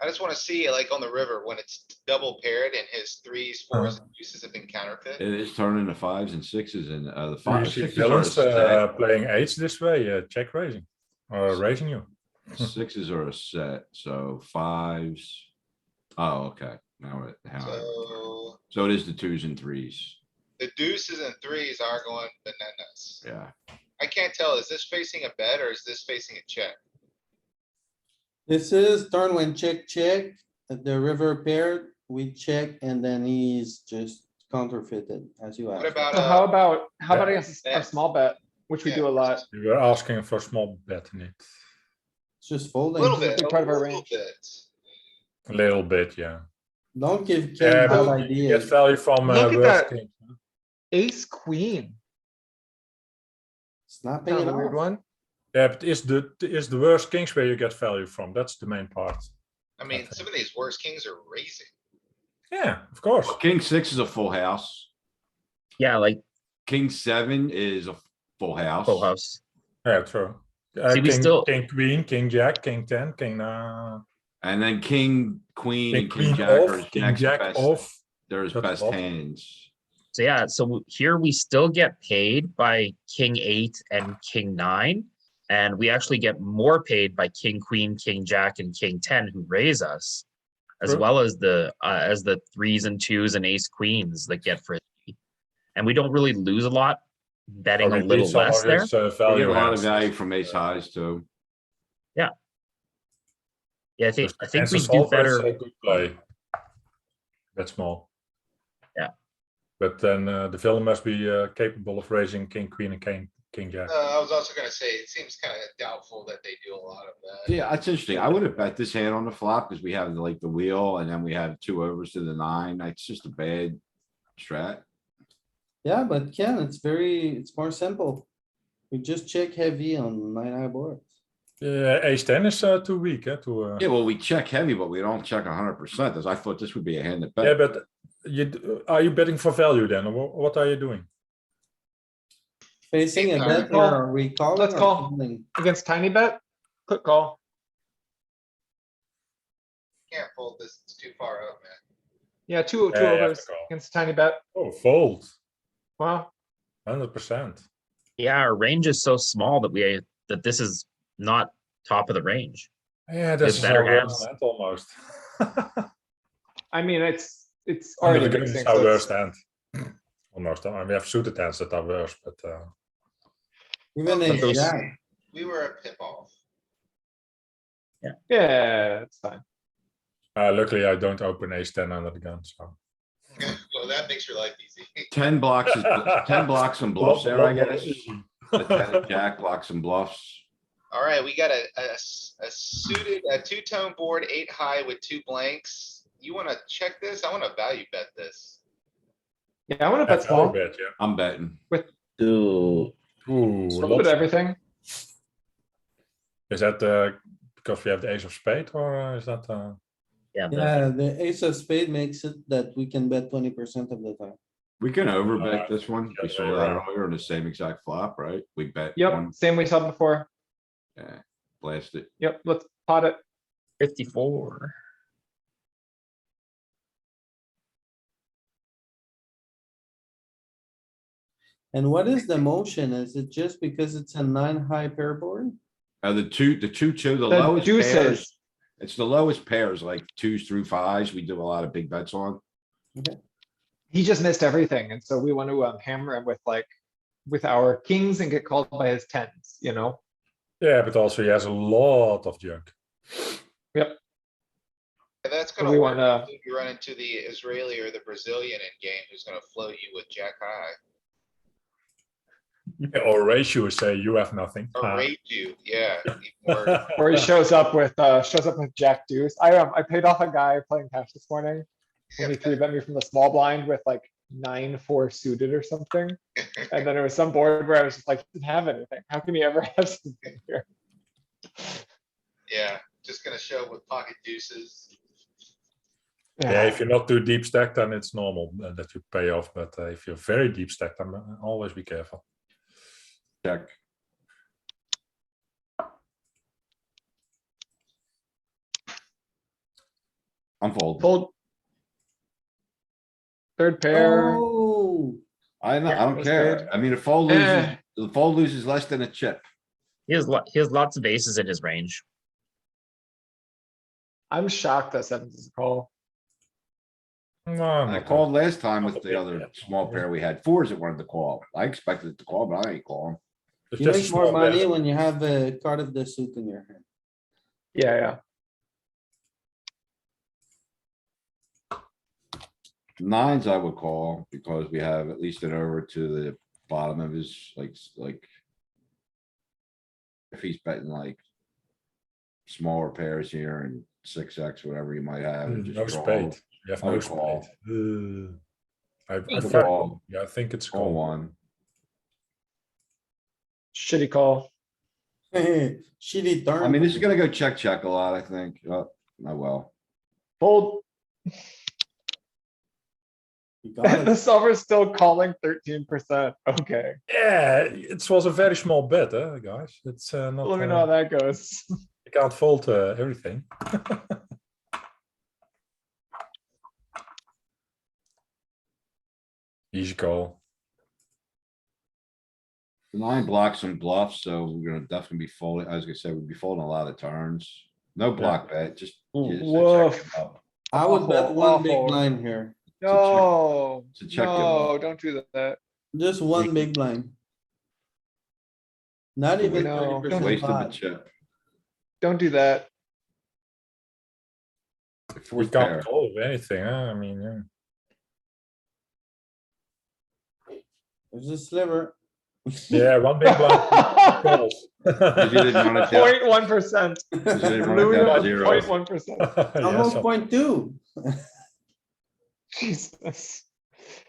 I just wanna see like on the river when it's double paired and his threes, fours, and deuces have been counterfeit. It is turning the 5s and 6s and the Do you 5s, see 6s are a villains set. playing eights this way, check raising or raising you? 6s are a set, so 5s. Oh, okay. Now it, so it is the 2s and 3s. The deuces and threes are going bananas. Yeah. I can't tell, is this facing a bet or is this facing a check? This is turn when check, the river paired, we check, and then he's just counterfeited as you What asked. about, So how about Yeah. against a bet? small bet, which we Yeah, do a lot? You were asking for small bet in it. It's just A folding. little This is a bit, big a part of our little range. bit. A little bit, yeah. Don't give Yeah, Ken bad but you get ideas. value from Look at worst that. kings. Ace, queen. Snapping That it was a weird off. one. Yeah, but is the worst kings where you get value from? That's the main part. I mean, think. some of these worst kings are raising. Yeah, of course. King 6 is a full house. Yeah, like King 7 is a full house. full house. Yeah, true. See, we King, still- king queen, king jack, king 10, king And then king, queen, king and king queen jack are off, his king next jack best. off. They're his That's best a lot. hands. So yeah, so here we still get paid by king 8 and king 9. And we actually get more paid by king, queen, king, jack, and king 10 who raise us, as True. well as the 3s and 2s and ace queens that get frisbee. And we don't really lose a lot betting So a we little beat some less of there. his, We get value a lot of hands. value from ace highs too. Yeah, I think Against we a do solver, it's better. a good play. That's small. Yeah. But then the villain must be capable of raising king, queen, and king jack. I was also gonna say, it seems kind of doubtful that they do a lot of that. Yeah, that's interesting. I would have bet this hand on the flop because we have like the wheel and then we have 2 overs to the 9. That's just a bad strat. Yeah, but Ken, it's more simple. We just check heavy on 9-high boards. Yeah, ace 10 is too weak, Yeah, well, we check heavy, but we don't check 100%. As I thought this would be a hand that Yeah, bet. but are you betting for value then? Or what are you doing? Facing a Big bet time. here, are we calling Let's or call. folding? Against tiny bet, click call. Can't fold this, it's too far up, man. Yeah, two Yeah, you have to overs call. against tiny bet. Oh, fold. Wow. 100%. Yeah, our range is so small that this is not top of the range. Yeah, that's better our worst hands. hand almost. I mean, it's Under already the gun mixing. is our So worst it's, hand. Almost. I mean, we have suited hands that are worse, but Even Okay. a jack. We were a pip off. yeah, it's fine. luckily I don't open ace 10 under the gun, so. Well, that makes your life easy. 10 blocks is, 10 blocks and bluffs there, I guess. The 10 and jack blocks and bluffs. Alright, we got a suited, a two-tone board, 8 high with 2 blanks. You wanna check this? I wanna value bet this. Yeah, I wanna bet That's all small. bad, yeah. I'm betting. Two. Ooh, Just a little bit lots. of everything. Is that because we have the ace of spade, or is that? Yeah, Yeah, the ace of spade makes it that we can bet 20% of the time. We can overbet this one. We yeah, saw that earlier on the same exact flop, right? We bet Yep, one, same we saw before. yeah, blast it. Yep, let's pot it. 54. And what is the motion? Is it just because it's a 9 high pair board? The two, the The lowest pairs, deuces. it's the lowest pairs, like 2s through 5s. We do a lot of big bets on. He just missed everything, and so we want to hammer him with like, with our kings and get called by his tens, you know? Yeah, but also he has a lot of junk. And that's So gonna we work wanna- if you run into the Israeli or the Brazilian in game who's gonna float you with jack high. Or ratio is say you have nothing. Or rate you, yeah. even worse. Or he shows up with jack deuce. I paid off a guy playing cash this morning. When he three bet me from the small blind with like 9-4 suited or something. And then it was some board where I was just like, he didn't have anything. How can he ever have something here? Yeah, just gonna show up with pocket deuces. Yeah, if you're not too deep stacked, then it's normal that you pay off. But if you're very deep stacked, then always be careful. Check. I'm fold. Fold. Third pair. Oh, I Yeah, don't was care. good. I mean, if fold loses, Eh. the fold loses less than a chip. He has lots of aces in his range. I'm shocked that sevens is a call. No, I not called last time with Not a the big other bet. small pair we had. 4s that wanted to call. I expected it to call, but I ain't calling. It's you just a make more small bet. money when you have a card of the suit in your hand. Yeah. 9s I would call because we have at least an over to the bottom of his, like. If he's betting like. Smaller pairs here and 6x, whatever you might have. and just No draw. spade. You have I no would spade. call. I Think forgot. call. Yeah, I think it's Call call. one. Shitty call. Shitty turn. I mean, this is gonna go check a lot, I think. Oh well. Fold. You got The it. solver's still calling 13%. Okay, Yeah, it was a very small bet, guys. It's not. let me know how that goes. You can't fold everything. Easy call. 9 blocks and bluffs, so we're gonna definitely be folding. I was gonna say, we'd be folding a lot of turns. No block bet, just. just to check Woof. him up. I would bet Awful, one big awful. blind here. No, to check him no, up. don't do that. Just one big blind. Not even No, don't 30% Waste of a pot. chip. Don't do that. We Fourth can't pair. call with anything, I mean, There's a sliver. yeah, one big blind. calls. Cause you didn't want it down. 0.1%. Cause you didn't want it down to zero. 0.1%. Yeah, Almost so- 0.2. Jesus.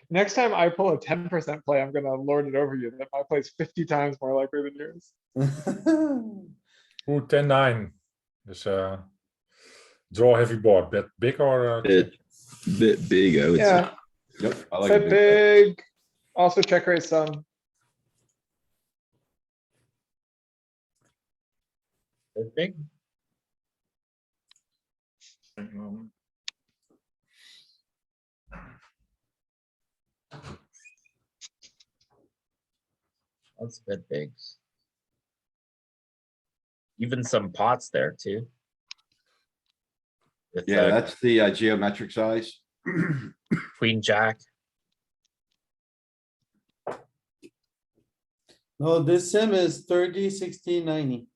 Next time I pull a 10% play, I'm gonna lord it over you. That my play's 50 times more likely than yours. Ooh, 10-9. Dus draw heavy board. Bet big or Bit big, I would say. Yeah, Yep, I like a bet big bet. big. Also check raise some. They're big. That's a bit big. Even some pots there too. With Yeah, that's the geometric size. queen jack. No, this sim is 30, 60, 90.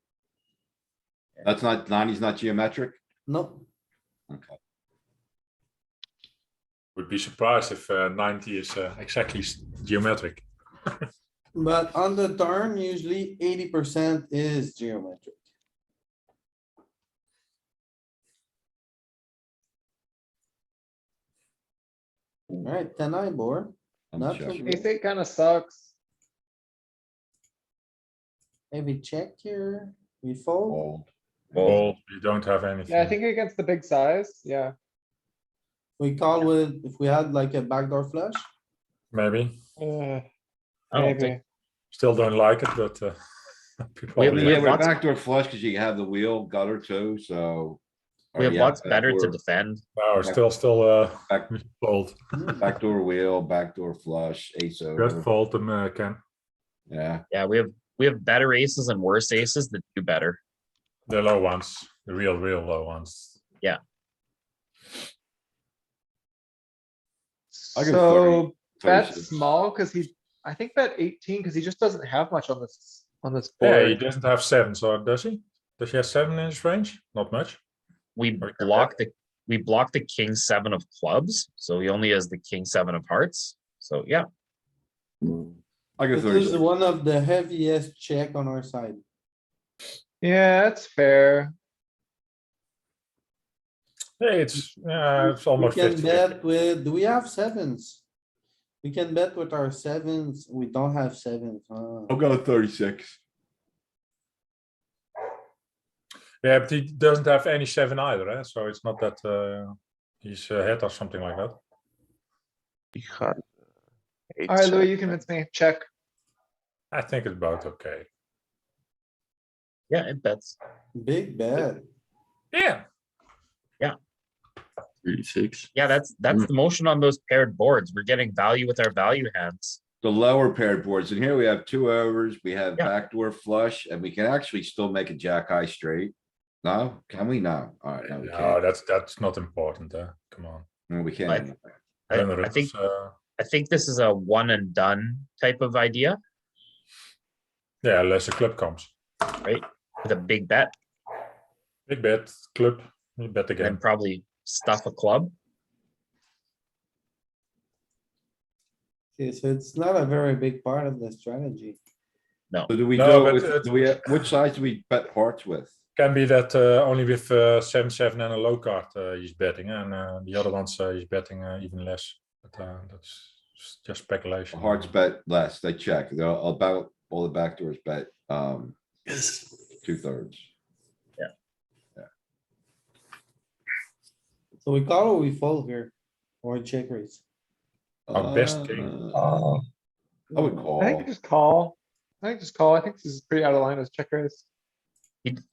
That's not, 90's not geometric. Nope. Okay. Would be surprised if 90 is exactly geometric. But on the turn, usually 80% is geometric. Alright, 10 eye board. I'm Not so checking. good. Ace eight kinda sucks. Maybe check here. We fold. Fold. Fold, you don't have anything. Yeah, I think against the big size, yeah. We call with, if we had like a backdoor flush. Maybe. I don't Maybe. think Still don't like it, but We have- probably- Yeah, but lots- backdoor flush, cause you have the wheel gutter too, so. we or have yeah, lots better to backdoor- defend. No, still Back- fold. Backdoor wheel, backdoor flush, ace Just over, fold them, Ken. yeah. Yeah, we have better aces and worse aces that do better. The low ones, the real low ones. I go So bet 36. small, cause I think bet 18, cause he just doesn't have much on this Yeah, he board. doesn't have seven, so does he? Does he have seven in his range? Not much. We Or you can block the king seven of clubs, so he only has the king seven of hearts. So yeah, I go This is 36. one of the heaviest check on our side. Yeah, that's fair. Yeah, it's We almost can 50. bet with, do we have sevens? We can bet with our sevens. We don't have sevens, huh? I'll go 36. Yeah, but he doesn't have any seven either, so it's not that he's ahead or something like that. He had eight, Alright, Louis, seven. you convinced me. Check. I think it's about okay. yeah, it bets. Big bet. Yeah, 36. Yeah, that's the motion on those paired boards. We're getting value with our value hands. The lower paired boards, and here we have two overs, we have Yeah. backdoor flush, and we can actually still make a jack high straight. No, can we? No, alright, no, we no, can't. that's not important. Come on. No, we can't. I think this is a one and done type of idea, Yeah, unless the club comes. right? With a big bet, Big bet, club, you bet and again. probably stuff a club. Okay, so it's not a very big part of the strategy. So do we No, do, but it with, it's- do we, which size do we bet hearts with? Can be that only with 7-7 and a low card he's betting, and the other ones he's betting even less. But that's just speculation. Hearts bet less, they check, they're about, all the backdoors bet, Yes. 2/3. So we call or we fold here, or check raise. Our best king. I would call. I think just call. I think just call. I think this is pretty out of line as check raise.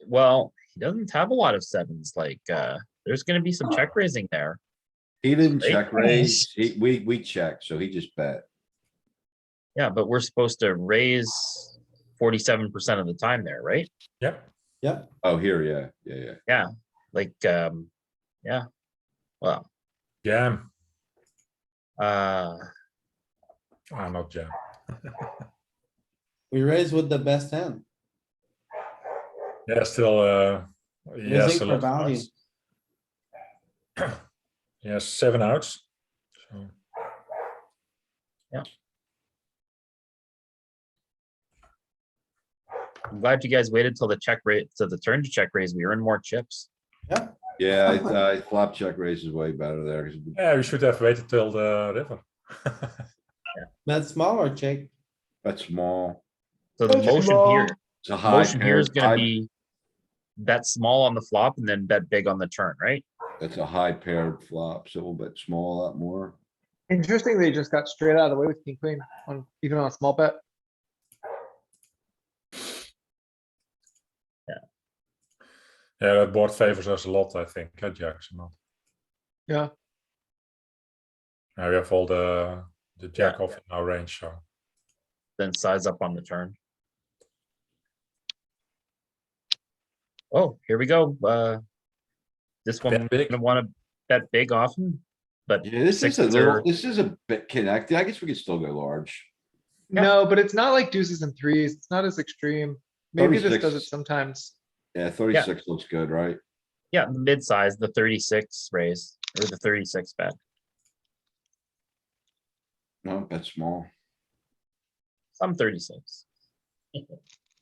Well, he doesn't have a lot of sevens, like, there's gonna be some check raising there. He didn't Great check raise, we checked, so he just bet. Yeah, but we're supposed to raise 47% of the time there, right? Yep. Oh, here, yeah. Like, yeah, well, Jam. uh, Not jam. We raise with the best hand. Yeah, still. Yes, Raising a for lot of value. outs. Yes, 7 outs. So, I'm glad you guys waited till the check rate, to the turn to check raise. We earn more chips. Yeah, I flop check raise is way better there. 'cause we- yeah, we should have waited till the river. Bet small or check? Bet small. So the That's motion small. here, It's a high motion here is paired, gonna high- be bet small on the flop and then bet big on the turn, right? it's a high paired flop, so we'll bet small a lot more. Interesting, they just got straight out of the way with king queen on, even on a small bet. Yeah, that board favors us a lot, I think. Jackson. Yeah. Now we have all the jack off in our range, so. Then size up on the turn. Oh, here we go. This one, Bet big. gonna wanna bet big often, but Yeah, this is a sixes little, are, this is a bit connected. I guess we could still go large. Yeah. No, but it's not like deuces and threes. It's not as extreme. Maybe this does 36. it sometimes. Yeah, 36 looks good, right? yeah, the mid size, the 36 raise or the 36 bet. No, that's small. Some 36.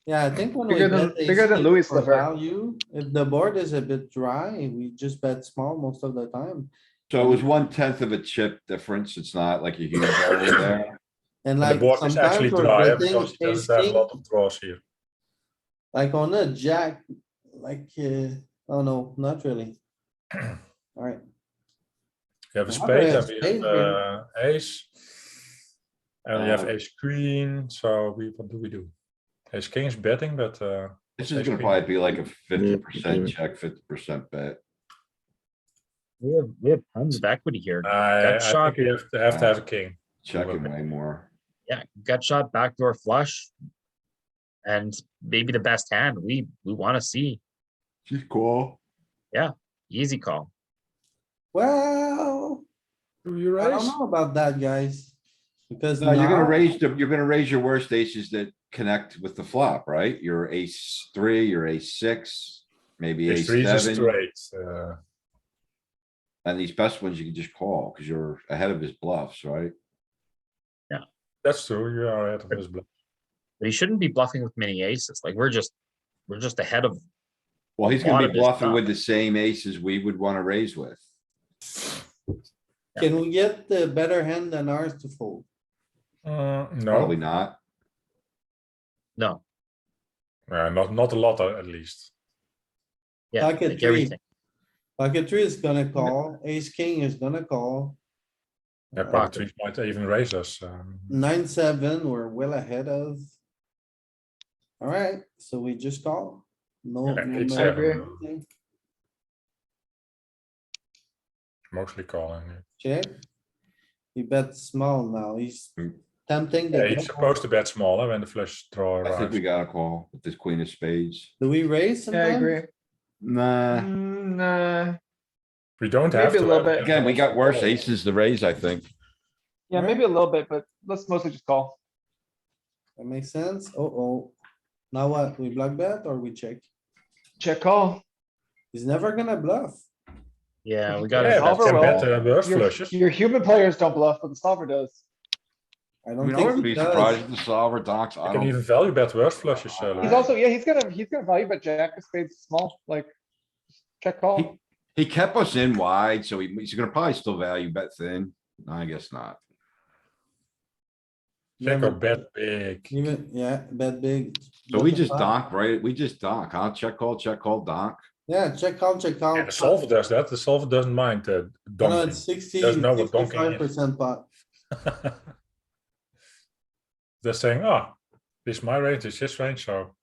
Yeah, I think when we Bigger than- bet ace bigger than king Louis' for sliver. value, if the board is a bit dry, we just bet small most of the time. So it was 1/10 of a chip difference. It's not like a huge area there. And And the like board is actually sometimes we're dry betting because it ace doesn't have a king, lot of draws here. like on a jack, like, oh no, not really. Alright, You have a Yeah, spade but and we spade have here. ace. And we have Um, ace queen, so what do we do? Ace king is betting, but This what's is ace gonna queen? probably be like a 50% do it. check, 50% bet. We have tons of equity here. I Gut shot, think you have to have a king. Checking way more. yeah, gut shot, backdoor flush. And maybe the best hand we want to see. Just call. Easy call. Well, Do you I don't raise? know about that, guys. Because No, you're gonna now, raise your worst aces that connect with the flop, right? Your ace three, your ace six, maybe Ace ace three is a seven. straight. And these best ones you can just call because you're ahead of his bluffs, right? That's true, you are ahead of his bluff. But he shouldn't be bluffing with many aces. Like we're just ahead of. Well, he's A lot gonna of be his bluffing stuff. with the same aces we would wanna raise with. can we get the better hand than ours to fold? Probably No, not. No, not a lot at least. yeah, Pocket like three. everything. Pocket three is gonna call, ace king is gonna call. Yeah, pocket threes might even raise us. 9-7, we're well ahead of. Alright, so we just call. No. Yeah, no 8-7. matter agree. anything. Mostly calling. Check. He bet small now. He's Mm. tempting Yeah, the. he's supposed to bet smaller when the flush draw I think we arrives. gotta call with this queen of spades. Do we raise Yeah, I sometimes? agree. Nah, Nah, We don't have maybe a to. little we bit. can again, we also got worse call. aces to raise, I think. yeah, maybe a little bit, but let's mostly just call. That makes sense. Oh. Now what? We block bet or we check? Check call. He's never gonna bluff. Yeah, we Yeah, got Yeah, to but solver can will. bet worse Your, flushes. your human players don't bluff, but the solver does. I I don't mean, I think wouldn't he be does. surprised if the solver donks. You I can even don't. value bet worse flushes. He's Right. also, yeah, he's gonna value bet jack of spades small, like, check call. He kept us in wide, so he's gonna probably still value bet thin. I guess not. Check or Never- bet big. Even, yeah, bet big. So we What the just fuck? donk, right? We just donk, huh? Check, call, donk. Yeah, check call, check call. Yeah, the solver does that. The solver doesn't mind No, donking. it's 60, Doesn't know what donking 65% pot. They're saying, oh, this is my range, this is his range, so.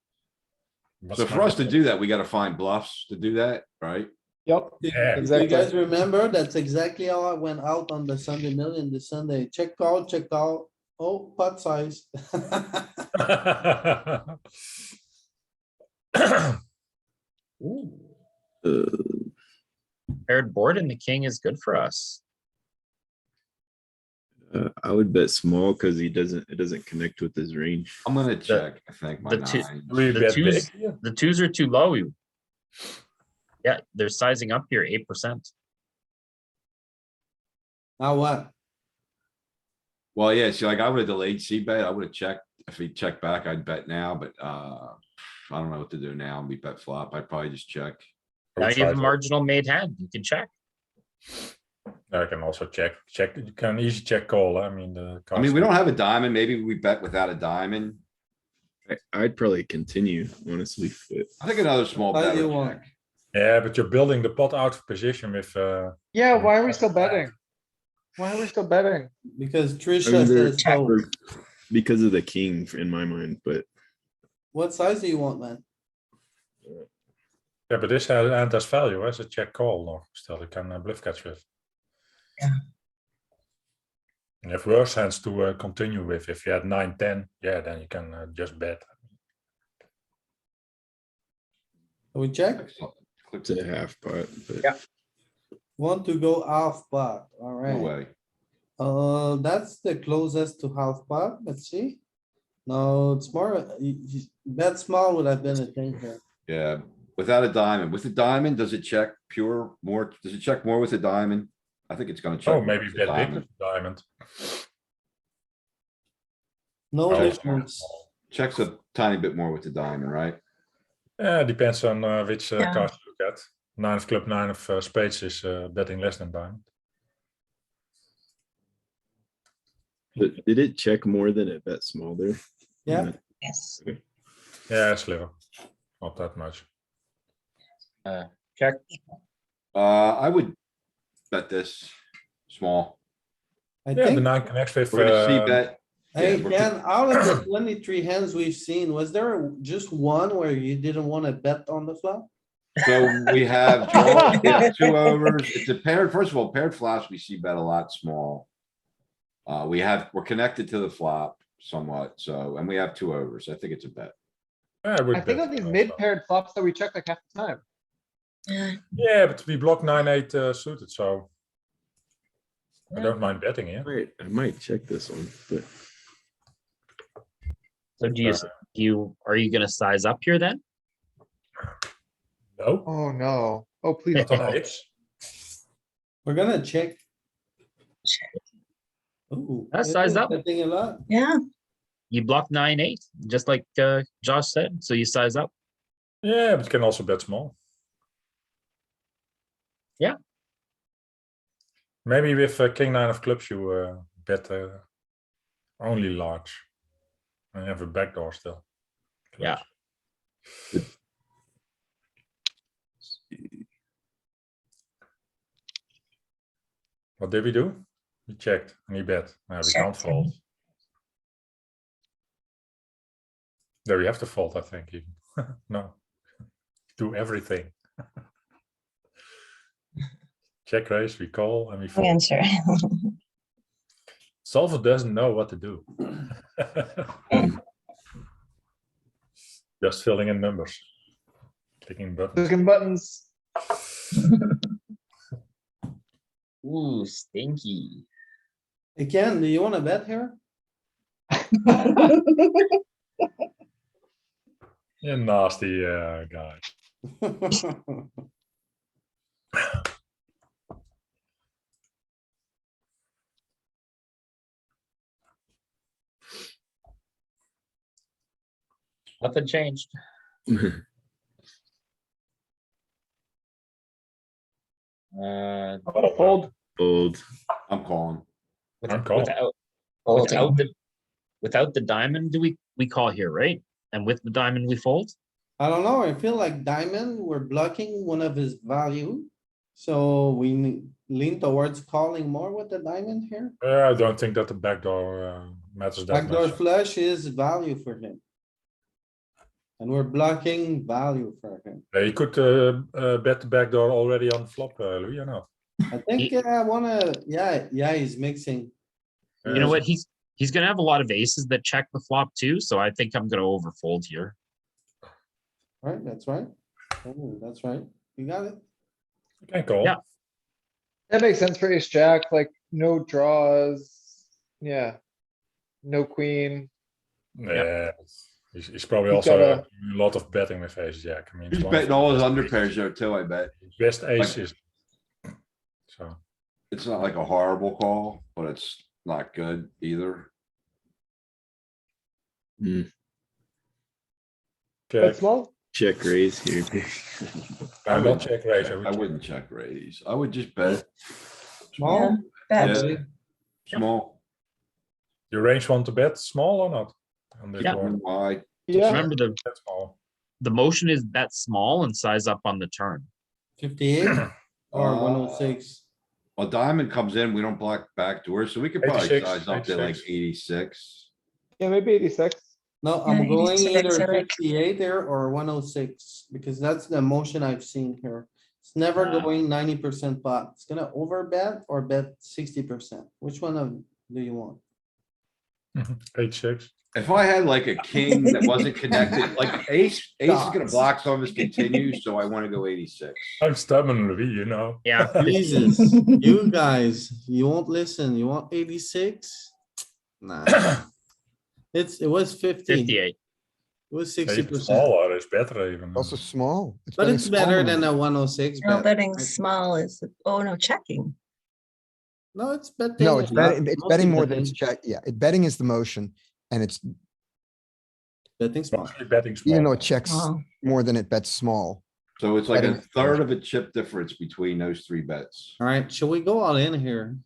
what's So my for us to bet? do that, we gotta find bluffs to do that, right? Yep, Yeah. Do you exactly. guys remember? That's exactly how I went out on the Sunday million this Sunday. Check call, check call. Oh, pot size. Ooh, Uh, paired board and the king is good for us. I would bet small because it doesn't connect with his range. I'm gonna check, I think, my the two- nine. We The bet twos- big. Yeah. The twos are too low. Yeah, they're sizing up here 8%. Now what? Well, yeah, see, like I would have delayed C bet. I would have checked. If he checked back, I'd bet now, but, I don't know what to do now. We bet flop. I'd probably just check. I Now would you have a try to- marginal made hand. You can check. I can also check. You can easy check call. I mean, the. I mean, we don't have a diamond. Maybe we bet without a diamond. I'd probably continue, honestly. But I think another small How bet do you or want? check. Yeah, but you're building the pot out of position with. Yeah, why are we still betting? Why are we still betting? Because I Trisha mean, says so. because of the king in my mind, but What size do you want, man? Yeah, but this hand has value as a check call. Nog still, you can bluff catch with. Yeah. And you have worse hands to continue with. If you had 9-10, yeah, then you can just bet. We check? Click it's a half pot. But Yeah. Want to go half pot, No alright. way. That's the closest to half pot, let's see. No, it's more, bet small would have been a thing here. Yeah, without a diamond. With the diamond, does it check pure more? Does it check more with a diamond? I think it's gonna check. Oh, more maybe with a bet big diamond. with diamond. No Oh. difference. Checks a tiny bit more with the diamond, right? Yeah, depends on which Yeah. cards you look at. 9 of club, 9 of spades is betting less than diamond. But did it check more than it bet small there? Yeah. Yes. Yeah, a sliver. Not that much. Check. I would bet this small. I Yeah, the think, 9 connects with. We're gonna see bet. hey, Yeah, we're Ken, out of the 23 hands we've seen, was there just one where you didn't wanna bet on the flop? So we have draw, we have 2 overs. It's a paired, first of all, paired flops, we see bet a lot small. We're connected to the flop somewhat, so, and we have 2 overs. I think it's a bet. Yeah, I would I think bet on these also. mid paired flops that we check like half the time. Yeah, but we block 9-8 suited, so. I don't mind betting here. I might check this one, but So are you gonna size up here then? No, Oh, no. Oh, please. not on no. eights. We're gonna check. Ooh. Size isn't up. betting a lot. Yeah, You block 9-8, just like Josh said, so you size up. Yeah, but you can also bet small. Yeah. Maybe with king 9 of clubs, you bet only large. And you have a backdoor still. Yeah. What did we do? We checked and he bet. Now we can't Checked. fold. There we have to fold, I think. Even. No. Do everything. Check raise, we call and we fold. answer. Solver doesn't know what to do. Just filling in numbers. Clicking buttons. Clicking buttons. Ooh, stinky. Hey, Ken, do you wanna bet here? You nasty guy. Nothing changed. I'm gonna fold. fold. I'm calling. I'm calling. Without the diamond, do we call here, right? And with the diamond, we fold? I don't know, I feel like diamond, we're blocking one of his value. So we lean towards calling more with the diamond here. I don't think that the backdoor matters that Backdoor much. flush is value for him. And we're blocking value for him. You could bet the backdoor already on flop, Louis, or not? I think I wanna, yeah, he's mixing. You know what? He's gonna have a lot of aces that check the flop too, so I think I'm gonna overfold here. Right, that's right. Oh, that's right. You got it. You can call. Yeah. That makes sense for ace jack, like no draws. Yeah. No queen. Yeah. He's probably He's also got a lot of betting with ace jack. I mean, He's it's one of betting the all his best under aces. pairs there too, I bet. Best aces. So. It's not like a horrible call, but it's not good either. Bet Check. small. Check raise here. I'm not check raise. I wouldn't check raise. I would just bet. Small. bet. Yeah. Small. You range want to bet small or not? On this Yeah. board? Why? Yeah. Remember Bet small. the motion is bet small and size up on the turn. 58 or 106. A diamond comes in, we don't block backdoors, so we could probably 86, size up to like 86. 86. Yeah, maybe 86. No, I'm Yeah, going 86, either I like. 58 there or 106, because that's the motion I've seen here. It's never Ah. going 90% pot. It's gonna over bet or bet 60%. Which one of do you want? 8-6. If I had like a king that wasn't connected, like ace is gonna block some of his continues, so I wanna go 86. I'm stubborn, Louis, you know. Yeah. Jesus, you guys, you won't listen. You want 86? Nah. It was 50. 58. It was It's 60%. smaller, it's better even. Also small. But betting it's better small than now. a 106 No, bet. betting small is, oh no, checking. No, it's betting. No, it's a lot, betting, it's mostly betting more than betting. it's check. Yeah, betting is the motion. And it's, Betting small. Mostly betting small. even though it checks Oh. more than it bets small. So it's like a Betting- third of a chip difference between those three bets. Alright, should we go all in here?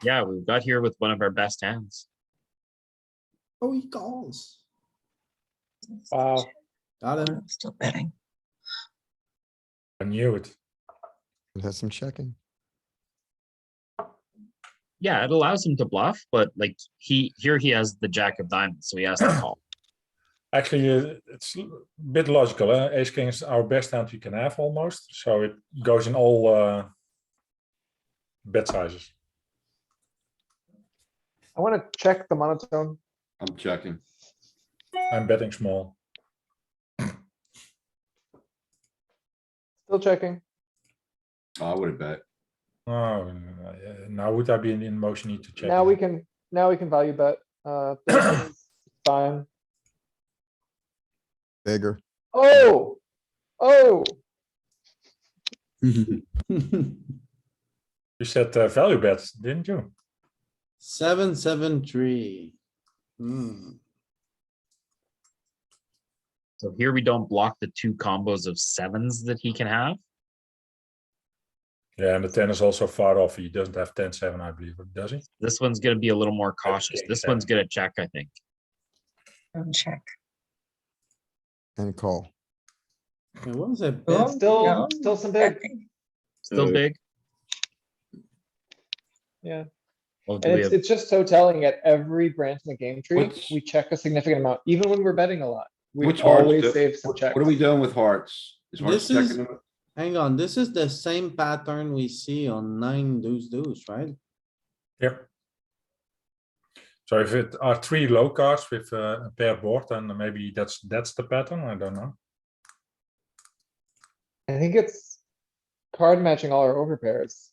Yeah, we've got here with one of our best hands. Oh, he calls. Wow. Got Oh, him. I'm still betting. I knew it. It has some checking. Yeah, it allows him to bluff, but like he has the jack of diamonds, so he has to call. Actually, it's a bit logical. Ace king is our best hand we can have almost, so it goes in all bet sizes. I wanna check the monotone. I'm checking. I'm betting small. Still checking. I would have bet. Oh, now would I be in motion need to check? Now we again? can value bet. This is fine. Bigger. Oh, oh, You said value bets, didn't you? 7-7-3. Hmm. So here we don't block the two combos of sevens that he can have. Yeah, and the 10 is also far off. He doesn't have 10-7, I believe, does he? This one's gonna be a little more cautious. king This seven. one's gonna check, I think. Check. And call. It was a Oh, bet. still, still some big. Checking. Still Uh, big. Yeah, Well, do and we it's, have, it's just so telling at every branch in the game tree, What's- we check a significant amount, even when we're betting a lot. We Which hearts always do- save some What checks. are we doing with hearts? Is hearts This is- checking? them? Hang on, this is the same pattern we see on 9 deuce, right? Yep. So if it are three low cards with a pair board, then maybe that's the pattern. I don't know. I think it's card matching all our overpairs.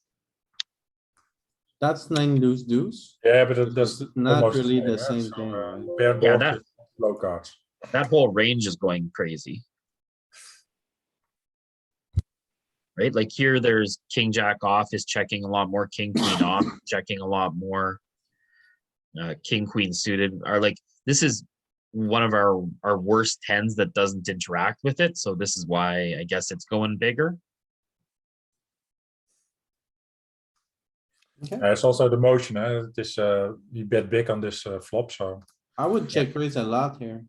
That's 9 deuce. Yeah, but that's Not almost really the same, same so, thing, right? pair Yeah, board that- with low cards. that whole range is going crazy. Right, like here, there's king jack off is checking a lot more, king queen off, checking a lot more. King queen suited are like, this is one of our worst tens that doesn't interact with it, so this is why I guess it's going bigger. It's also the motion. This we bet big on this flop, so I would check raise a lot here.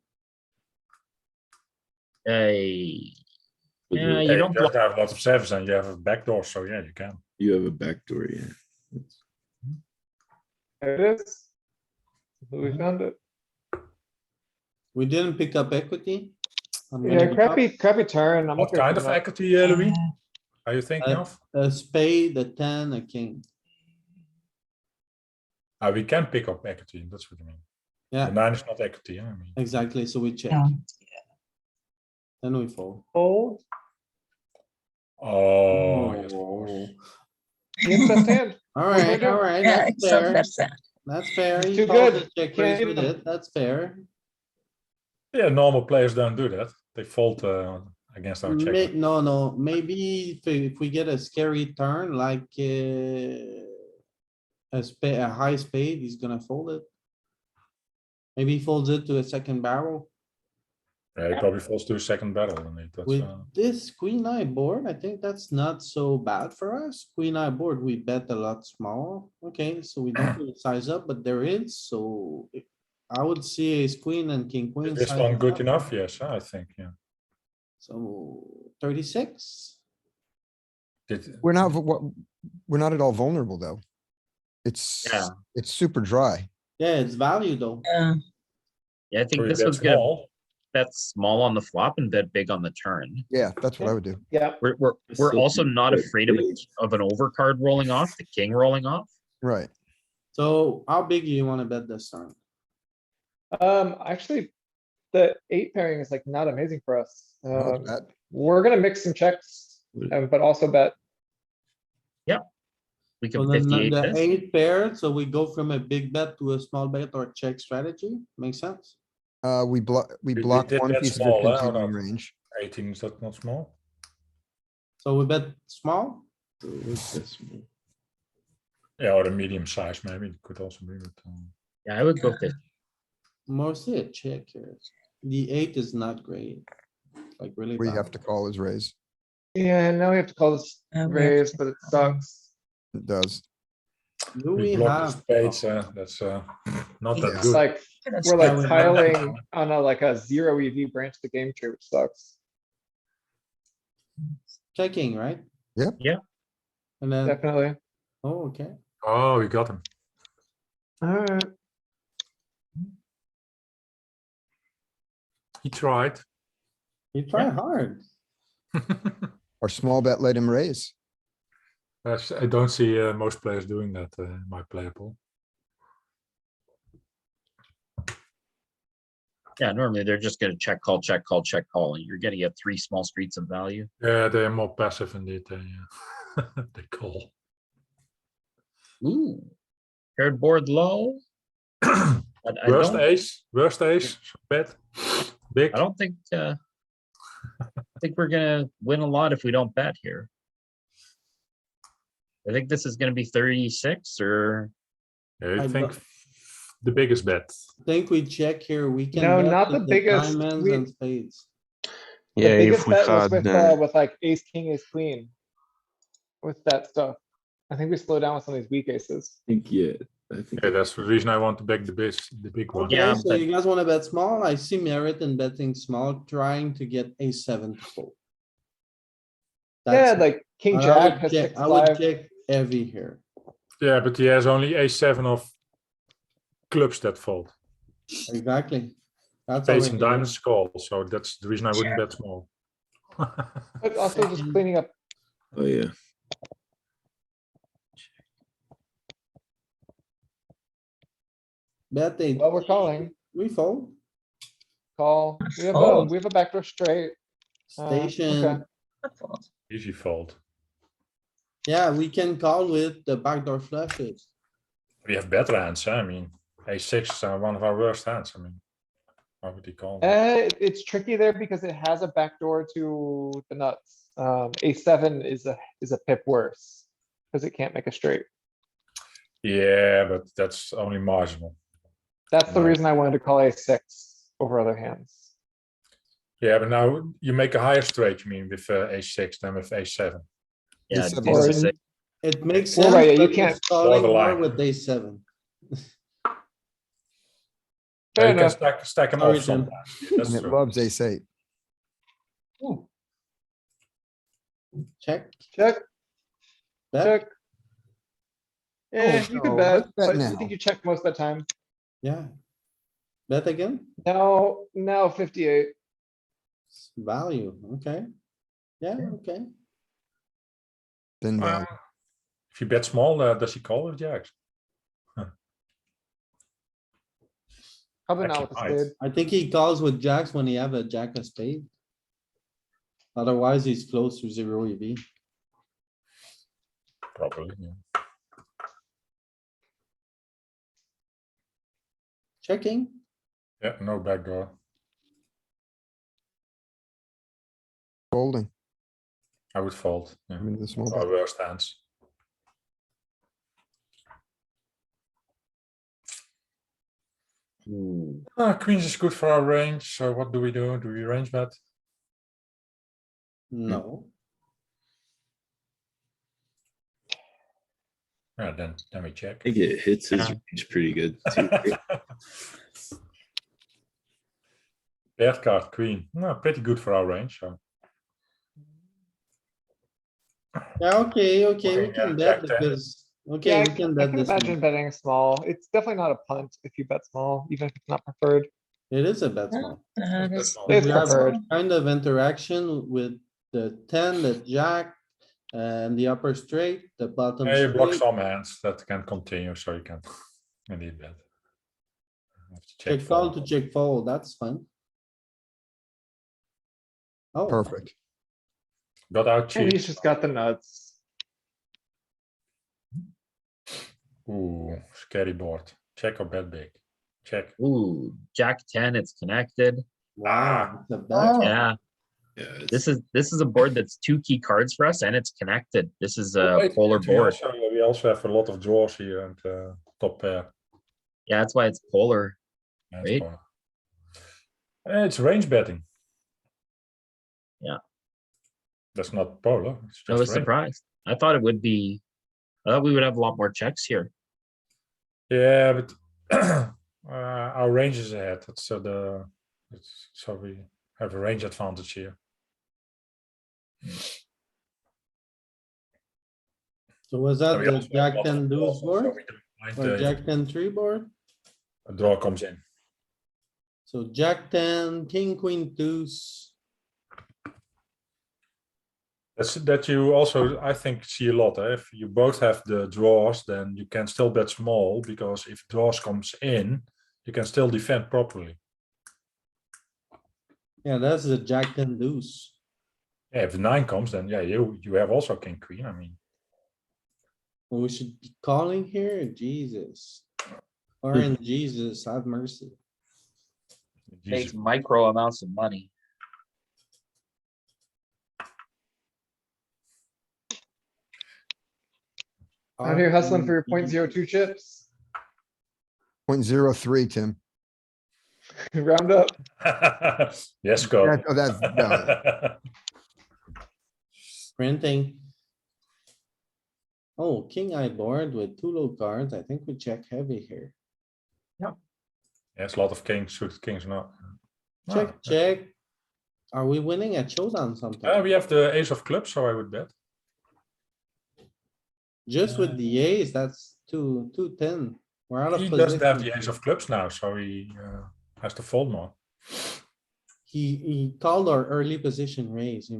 Yeah, yeah, you don't just block. have lots of sevens and you have a backdoor, so yeah, you can. You have a backdoor, yeah. There it is. We found it. We didn't pick up equity. I'm gonna Yeah, give up. crappy turn. I'm What looking kind for of that. equity, Louis? Are you thinking Uh, of? A spade, a 10, a king. We can pick up equity. That's what you mean. Yeah, The 9 is not equity. I mean, exactly. So we check, Yeah. then we fold. Fold. oh, yes, of course. Yes, best hand. Alright, do? alright, Yeah, that's it's not fair. best hand. That's fair. It's You too called good. the check Can't raise with even- it. That's fair. Yeah, normal players don't do that. They fold against our check. No, maybe if we get a scary turn like a high spade, he's gonna fold it. Maybe he folds it to a second barrel. Yeah, he probably falls to a second barrel. And that's, With this queen eye board, I think that's not so bad for us. Queen eye board, we bet a lot small. Okay, so we don't really size up, but there is, so I would see ace queen and king queen. is this sizing one good up. enough? Yes, I think, yeah. So 36. We're not, we're not at all vulnerable, though. It's, Yeah. it's super dry. Yeah, it's value though. Yeah, Yeah, I think So we this bet one's gonna small. bet small on the flop and bet big on the turn. Yeah, that's what I would do. Yeah, We're So also you not bet afraid of big. of an overcard rolling off, the king rolling off. Right. So how big do you wanna bet this turn? actually, the 8 pairing is like not amazing for us. Not bad. We're gonna mix some checks, but also bet. We So can then 58 the this. 8 pair, so we go from a big bet to a small bet or check strategy, makes sense? We block We one did bet piece of small, your or continuing not? range. 18, is that not small? So we bet small, So what's that small? Yeah, or a medium size maybe. It could also be. But, Yeah, I would go 50. Mostly a check here. The 8 is not great. Like really We bad. have to call his raise. Yeah, now we have to call this We have raise, to but it call. sucks. It does. Do we We block the have? spades, that's not that It's good. like, That's we're Yeah, like we have- piling on a, like a zero EV branch of the game tree, which sucks. Checking, right? Yep. Yeah. And then, Definitely. oh, okay. Oh, we got him. Alright, He tried. You try hard. Our small bet let him raise. Yes, I don't see most players doing that in my player pool. Yeah, normally they're just gonna check, call, check, call, check, call, and you're gonna get 3 small streets of value. Yeah, they are more passive indeed. They call. Ooh. Paired board low. But I Worst don't, ace, bet, big. I don't think, I think we're gonna win a lot if we don't bet here. I think this is gonna be 36 or, Yeah, I I think the biggest bet. Think we check here, we can. No, bet not the with biggest. Diamonds We- and spades. The Yeah, biggest if we bet was had, with like ace, king, ace, queen. With that stuff. I think we slow down with some of these weak aces. I think, yeah, I think. Yeah, that's the reason I want to back the big one. Okay, Yeah, so but- you guys wanna bet small? I see merit in betting small, trying to get a 7 to fold. Yeah, That's- like king, but jack has I would 6-5. check heavy here. Yeah, but he has only a7 of clubs that fold. Exactly. That's Spades already and there. diamonds call, so that's the reason I wouldn't bet small. But also just cleaning up. Oh, yeah. Bet they, Well, we're calling, we fold. call. Oh. We have a backdoor straight. Okay. Station, Easy fold. yeah, we can call with the backdoor flushes. We have better hands, I mean, a6 is one of our worst hands, I mean. Why would he call? It's tricky there because it has a backdoor to the nuts. A7 is a pip worse. Cause it can't make a straight. Yeah, but that's only marginal. That's the Right. reason I wanted to call A6 over other hands. Yeah, but now you make a higher straight, you mean, with a6 than with a7. yeah. Ace seven. this is it. It makes Well, sense, right, yeah, you but can't- it's calling more Borderline. with a 7. Fair You can enough. stack them Sorry, off Tim. sometimes. That's And it true. loves ace 8. Check, Check, bet, check. Yeah, you no, could bet, let's bet but I now. think you check most of the time. yeah. Bet again, Now 58. value, okay. Yeah, okay. Then value. If you bet small, does he call with jacks? Probably not Actually with a might. spade. I think he calls with jacks when he have a jack of spade. Otherwise, he's close to 0 EV. Probably, yeah. Checking, Yeah, no backdoor. Folding. I would fold. Yeah. I mean, the small Our bet. worst hands. Ooh. Queens is good for our range, so what do we do? Do we range bet? no. Yeah, then we check. I think it hits his Yeah. range pretty good too. Paired card, queen. No, pretty good for our range, so. Yeah, okay, we Okay, can yeah, bet jack 10. because, Yeah, okay, I we can I bet can this imagine one. betting small. It's definitely not a punt if you bet small, even if it's not preferred. It is a bet small. That's all. It's We have preferred. kind of interaction with the 10, the jack, and the upper straight, the bottom Yeah, you block straight. some hands that can continue, so you can indeed bet. Have to Check call fold. to check fold, that's fun. Oh, Perfect. Got out And cheap. he's just got the nuts. Ooh, scary board. Check or bet big. Check. Ooh, Jack 10, it's connected. wow, it's a bet. Yeah, Yeah, this is a board that's 2 key cards for us and it's connected. This is a Wait, polar board. We also have a lot of draws here and top pair. Yeah, that's why it's polar. That's Right. part. It's range betting. Yeah. That's not polar. It's I was just range. surprised. I thought it would be, I thought we would have a lot more checks here. Yeah, but our range is ahead. That's so we have a range advantage here. So was that we the also have Jack a lot of 10 draws, deuce so board we don't mind, or if Jack 10 3 board? a draw comes in. So Jack 10, King, Queen, deuce. That you also, I think, see a lot. If you both have the draws, then you can still bet small, because if draws comes in, you can still defend properly. Yeah, that's the Jack 10 deuce. Yeah, if 9 comes, then yeah, you have also king queen. I mean, We should be calling here, Jesus. Or in Jesus, have mercy. Takes Jesus. micro amounts of money. Out here hustling for your 0.02 chips. 0.03, Tim. Round up. Yes, Scott. Oh, that's, no, Printing. Oh, king eye board with two low cards. I think we check heavy here. Yes, a lot of kings, suited kings, not. Check, check. Are we winning at showdown sometime? We have the ace of clubs, so I would bet. Just with the ace, that's 2-10. We're out of He doesn't have the position. ace of clubs now, so he has to fold more. He called our early position raise.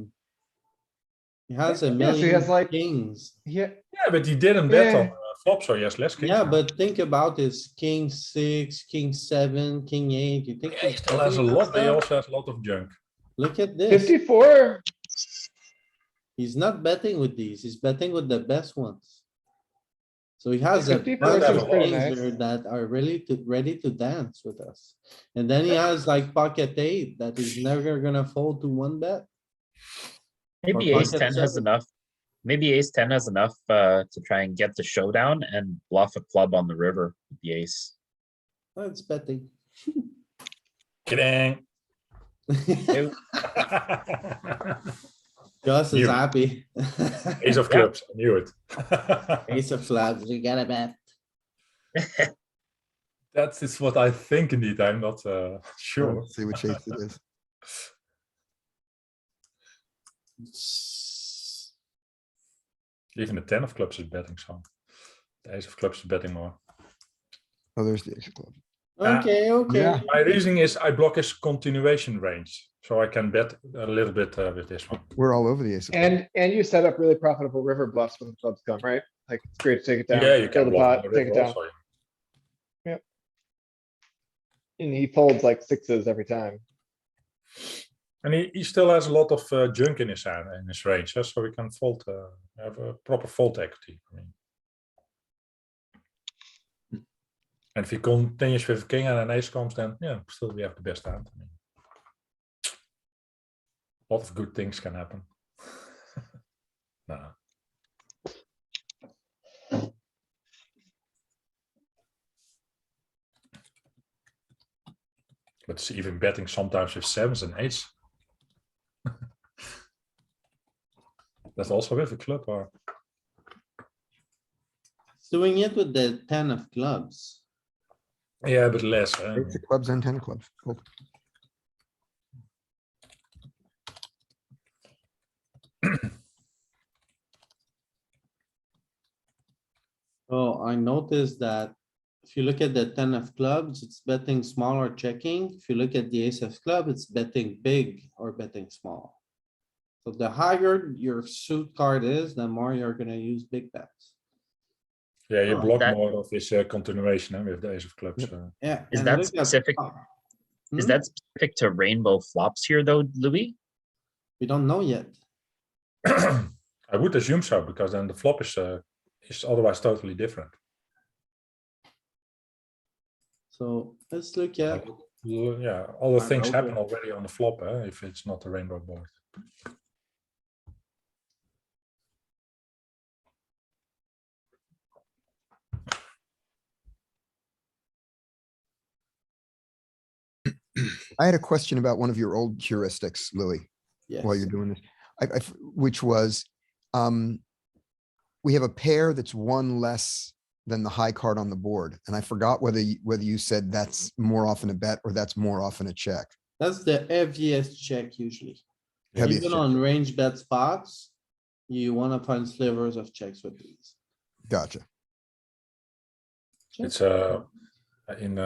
He has a Yeah, so he has million like, kings. yeah, Yeah, but he didn't bet on Yeah. flop, so he has less kings. Yeah, now. but think about his king 6, king 7, king 8. You think Yeah, he he's still has a betting that lot, but he stuff? also has a lot of junk. Look at this. 54. He's not betting with these. He's betting with the best ones. So he has a 54 bunch seems of pretty kings nice. here that are ready to dance with us. And then he has like pocket 8 that he's never gonna fold to one bet. Maybe Or ace pocket 10 has 7. enough. Maybe ace 10 has enough to try and get the showdown and bluff a club on the river with the ace. Oh, it's betting. Kidding. Gus is Knew it. happy. Ace of Yeah. clubs, I knew it. Ace of clubs, we gotta bet. That is what I think indeed, I'm not sure. let's see which ace it is. Even the 10 of clubs is betting some. The ace of clubs is betting more. Oh, there's the ace of clubs. Okay, okay. Yeah. My reasoning is I block his continuation range, so I can bet a little bit with this one. We're all over the ace of clubs. And you set up really profitable river bluffs when the clubs come, right? Like, it's great to take it down. Yeah, you fill can the block pot, on the take it river down. also. And he folds like sixes every time. And he still has a lot of junk in his hand, in his range, so we can fold, have a proper fold equity. I mean. And if he continues with king and an ace comes, then yeah, still we have the best hand. I mean, a lot of good things can happen. No. But it's even betting sometimes with sevens and eights. That's also with a club, or Doing it with the 10 of clubs. yeah, but less. Ace of clubs and 10 of clubs. Cool. Oh, I noticed that if you look at the 10 of clubs, it's betting small or checking. If you look at the ace of club, it's betting big or betting small. So the higher your suit card is, the more you're gonna use big bets. Yeah, you Oh, block that- more of his continuation with the ace of clubs. Yeah. Is and that look at- specific? Is that specific to rainbow flops here though, Louis? We don't know yet. I would assume so, because then the flop is otherwise totally different. So let's look at, Yeah, all the I'm things happen open. already on the flop, if it's not a rainbow board. I had a question about one of your old heuristics, Louis, while you're Yes, doing this. Which was, we have a pair that's one less than the high card on the board. And I forgot whether you said that's more often a bet or that's more often a check. that's the heaviest check usually. Heaviest Even check. on range bet spots, you wanna find slivers of checks with these. Gotcha. Check. It's in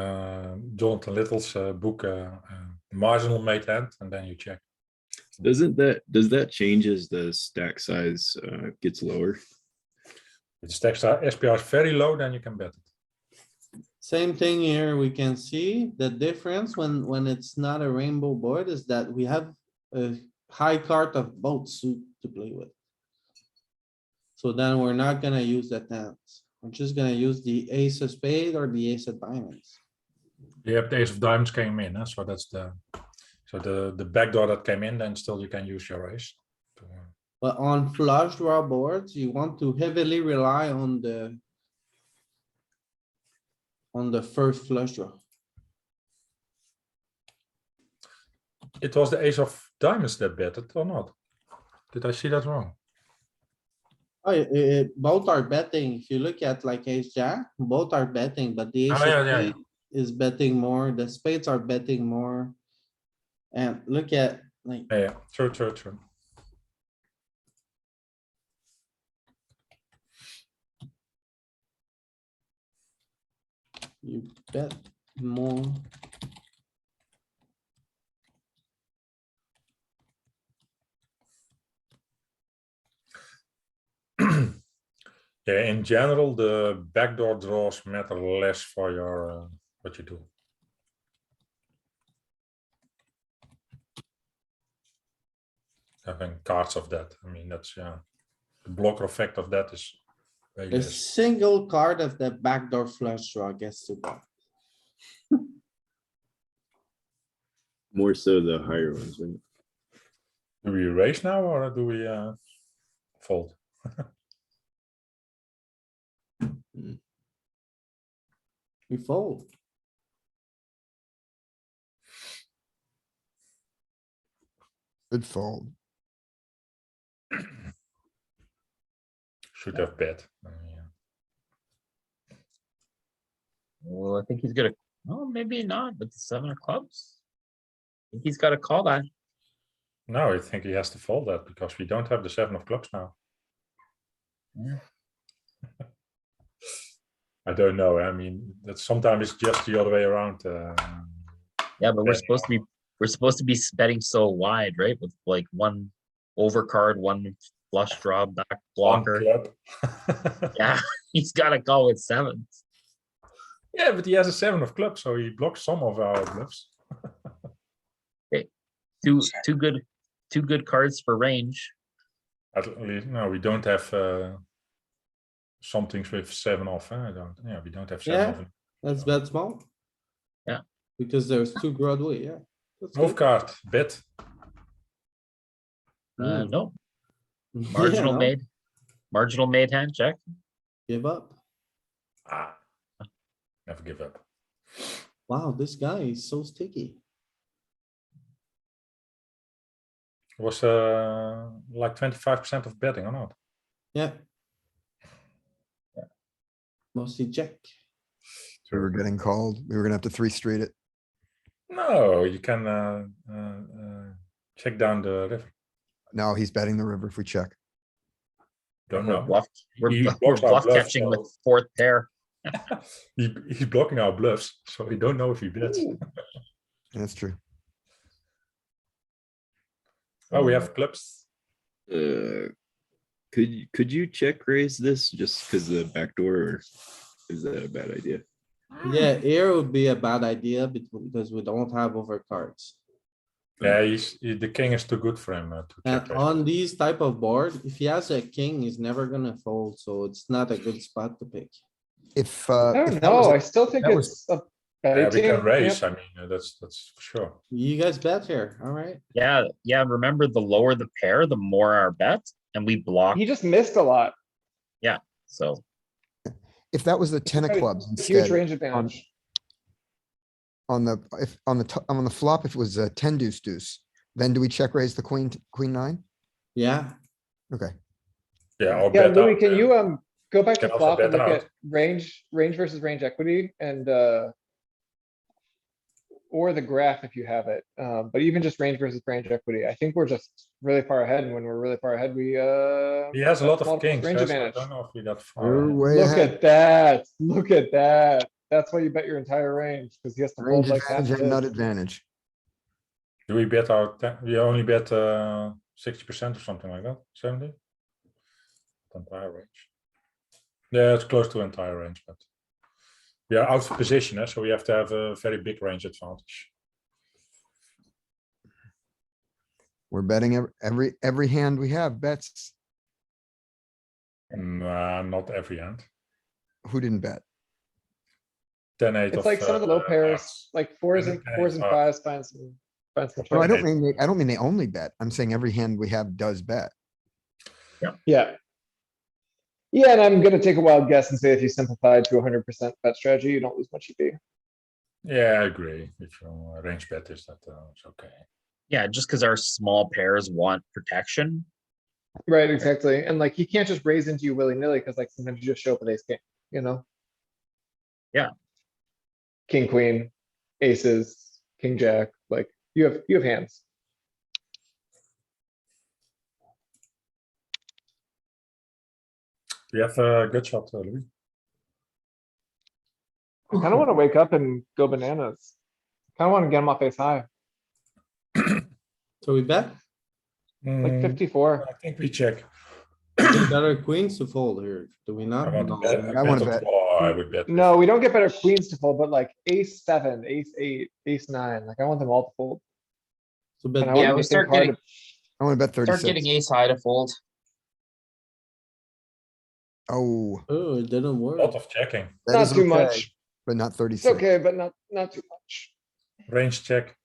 Jonathan Little's book, marginal made hand, and then you check. Does that change as the stack size gets lower? If the stack SPR is very low, then you can bet it. Same thing here, we can see the difference when it's not a rainbow board is that we have a high card of both suit to play with. So then we're not gonna use the tens. We're just gonna use the ace of spade or the ace of diamonds. Yeah, the ace of diamonds came in, so that's the backdoor that came in, then still you can use your ace. But on flush draw boards, you want to heavily rely on the first flush draw. It was the ace of diamonds that bet it or not? Did I see that wrong? Oh, both are betting. If you look at like ace jack, both are betting, but the ace Oh, of yeah. spade is betting more. The spades are betting more. And look at like, Yeah, true. you bet more. Yeah, in general, the backdoor draws matter less for your what you do. Having cards of that, I mean, that's the blocker effect of that is way A less. single card of the backdoor flush draw gets to bet. More so the higher ones, right? Do we raise now or do we fold? We fold. Good fold. Should have bet. Well, I think he's gonna, oh, maybe not with the 7 of clubs. I think he's gotta call that. No, I think he has to fold that because we don't have the 7 of clubs now. Yeah. I don't know. I mean, that sometimes it's just the other way around. Yeah, but we're supposed to be betting so wide, right? With like one overcard, one flush draw, back One blocker. club. Yeah, he's gotta call with 7s. Yeah, but he has a 7 of clubs, so he blocks some of our bluffs. Two good cards for range. At least, no, we don't have some things with 7 off. I don't. Yeah, we don't have 7 Yeah, off. let's bet small. Yeah. Because there's 2 Broadway, yeah. That's Move good. card, bet. No, Yeah, marginal made hand check. give up. Ah, never give up. Wow, this guy is so sticky. It was like 25% of betting or not? Yeah. Mostly check. We were getting called. We were gonna have to 3-street it. No, you can check down the river. No, he's betting the river if we check. Don't We're know. bluff, we're He we're blocks our bluff bluffs, catching with so- 4th pair. He's blocking our bluffs, so we don't know if he bets. That's true. Oh, we have clubs. Could you check raise this just because the backdoor, or is that a bad idea? Yeah, here would be a bad idea because we don't have overcards. Yeah, the king is too good for him to And check. raise. on these type of board, if he has a king, he's never gonna fold, so it's not a good spot to pick. If, I if don't that was know, a- I still think that was- it's a Yeah, we can betting. raise. Yep. I mean, that's for sure. You guys bet here, alright? Yeah, remember, the lower the pair, the more our bet, and we block, He just missed a lot. so. if that was the 10 of Got a clubs Huge instead, range advantage. On the, if, on the flop, if it was a 10 deuce deuce, then do we check raise the queen nine? Yeah, Okay, Yeah, or Yeah, bet Louis, out, can you, go back can to also flop and bet look out. at range versus range equity and, or the graph if you have it. But even just range versus range equity, I think we're just really far ahead. And when we're really far ahead, we, He has a lot of multiple kings, range so I advantage. don't know if we that far. we're ahead. way Look ahead. at that. Look at that. That's why you bet your entire range, because he has to Range fold like half advantage of and nut this. advantage. Do we bet our, we only bet 60% or something like that, 70? Entire range. Yeah, it's close to entire range, but we are out of position, so we have to have a very big range advantage. We're betting every hand we have bets. Nah, not every hand. Who didn't bet? 10-8 It's of, like some of the low pairs, hearts. like fours And and the fives find some No, I check. don't mean, I don't mean they only bet. I'm saying every hand we have does bet. Yeah. Yeah, and I'm gonna take a wild guess and say if you simplify to 100% bet strategy, you don't lose much EV. Yeah, I agree. If your range bet is that, it's okay. Yeah, just because our small pairs want protection. Right, exactly. And like, he can't just raise into you willy-nilly, because like sometimes you just show up with ace king, you know? Yeah. King, queen, aces, king, jack, like you have hands. Do you have a good shot, Louis? I kinda wanna wake up and go bananas. Kinda wanna get him off ace high, so we bet. like 54. I think we check. Better queens to fold here, do we I not? want to No. bet. I wanna bet. bet. Oh, I would bet. No, we don't get better queens to fold, but like ace seven, ace eight, ace nine, like I want them all to fold. So bet And I big. want Yeah, them we to think start hard. getting I wanna bet start getting 36. ace high to fold. Oh, Oh, it didn't A work. lot of checking. that Not is too okay, much. but not It's 36. okay, but not too much. Range check.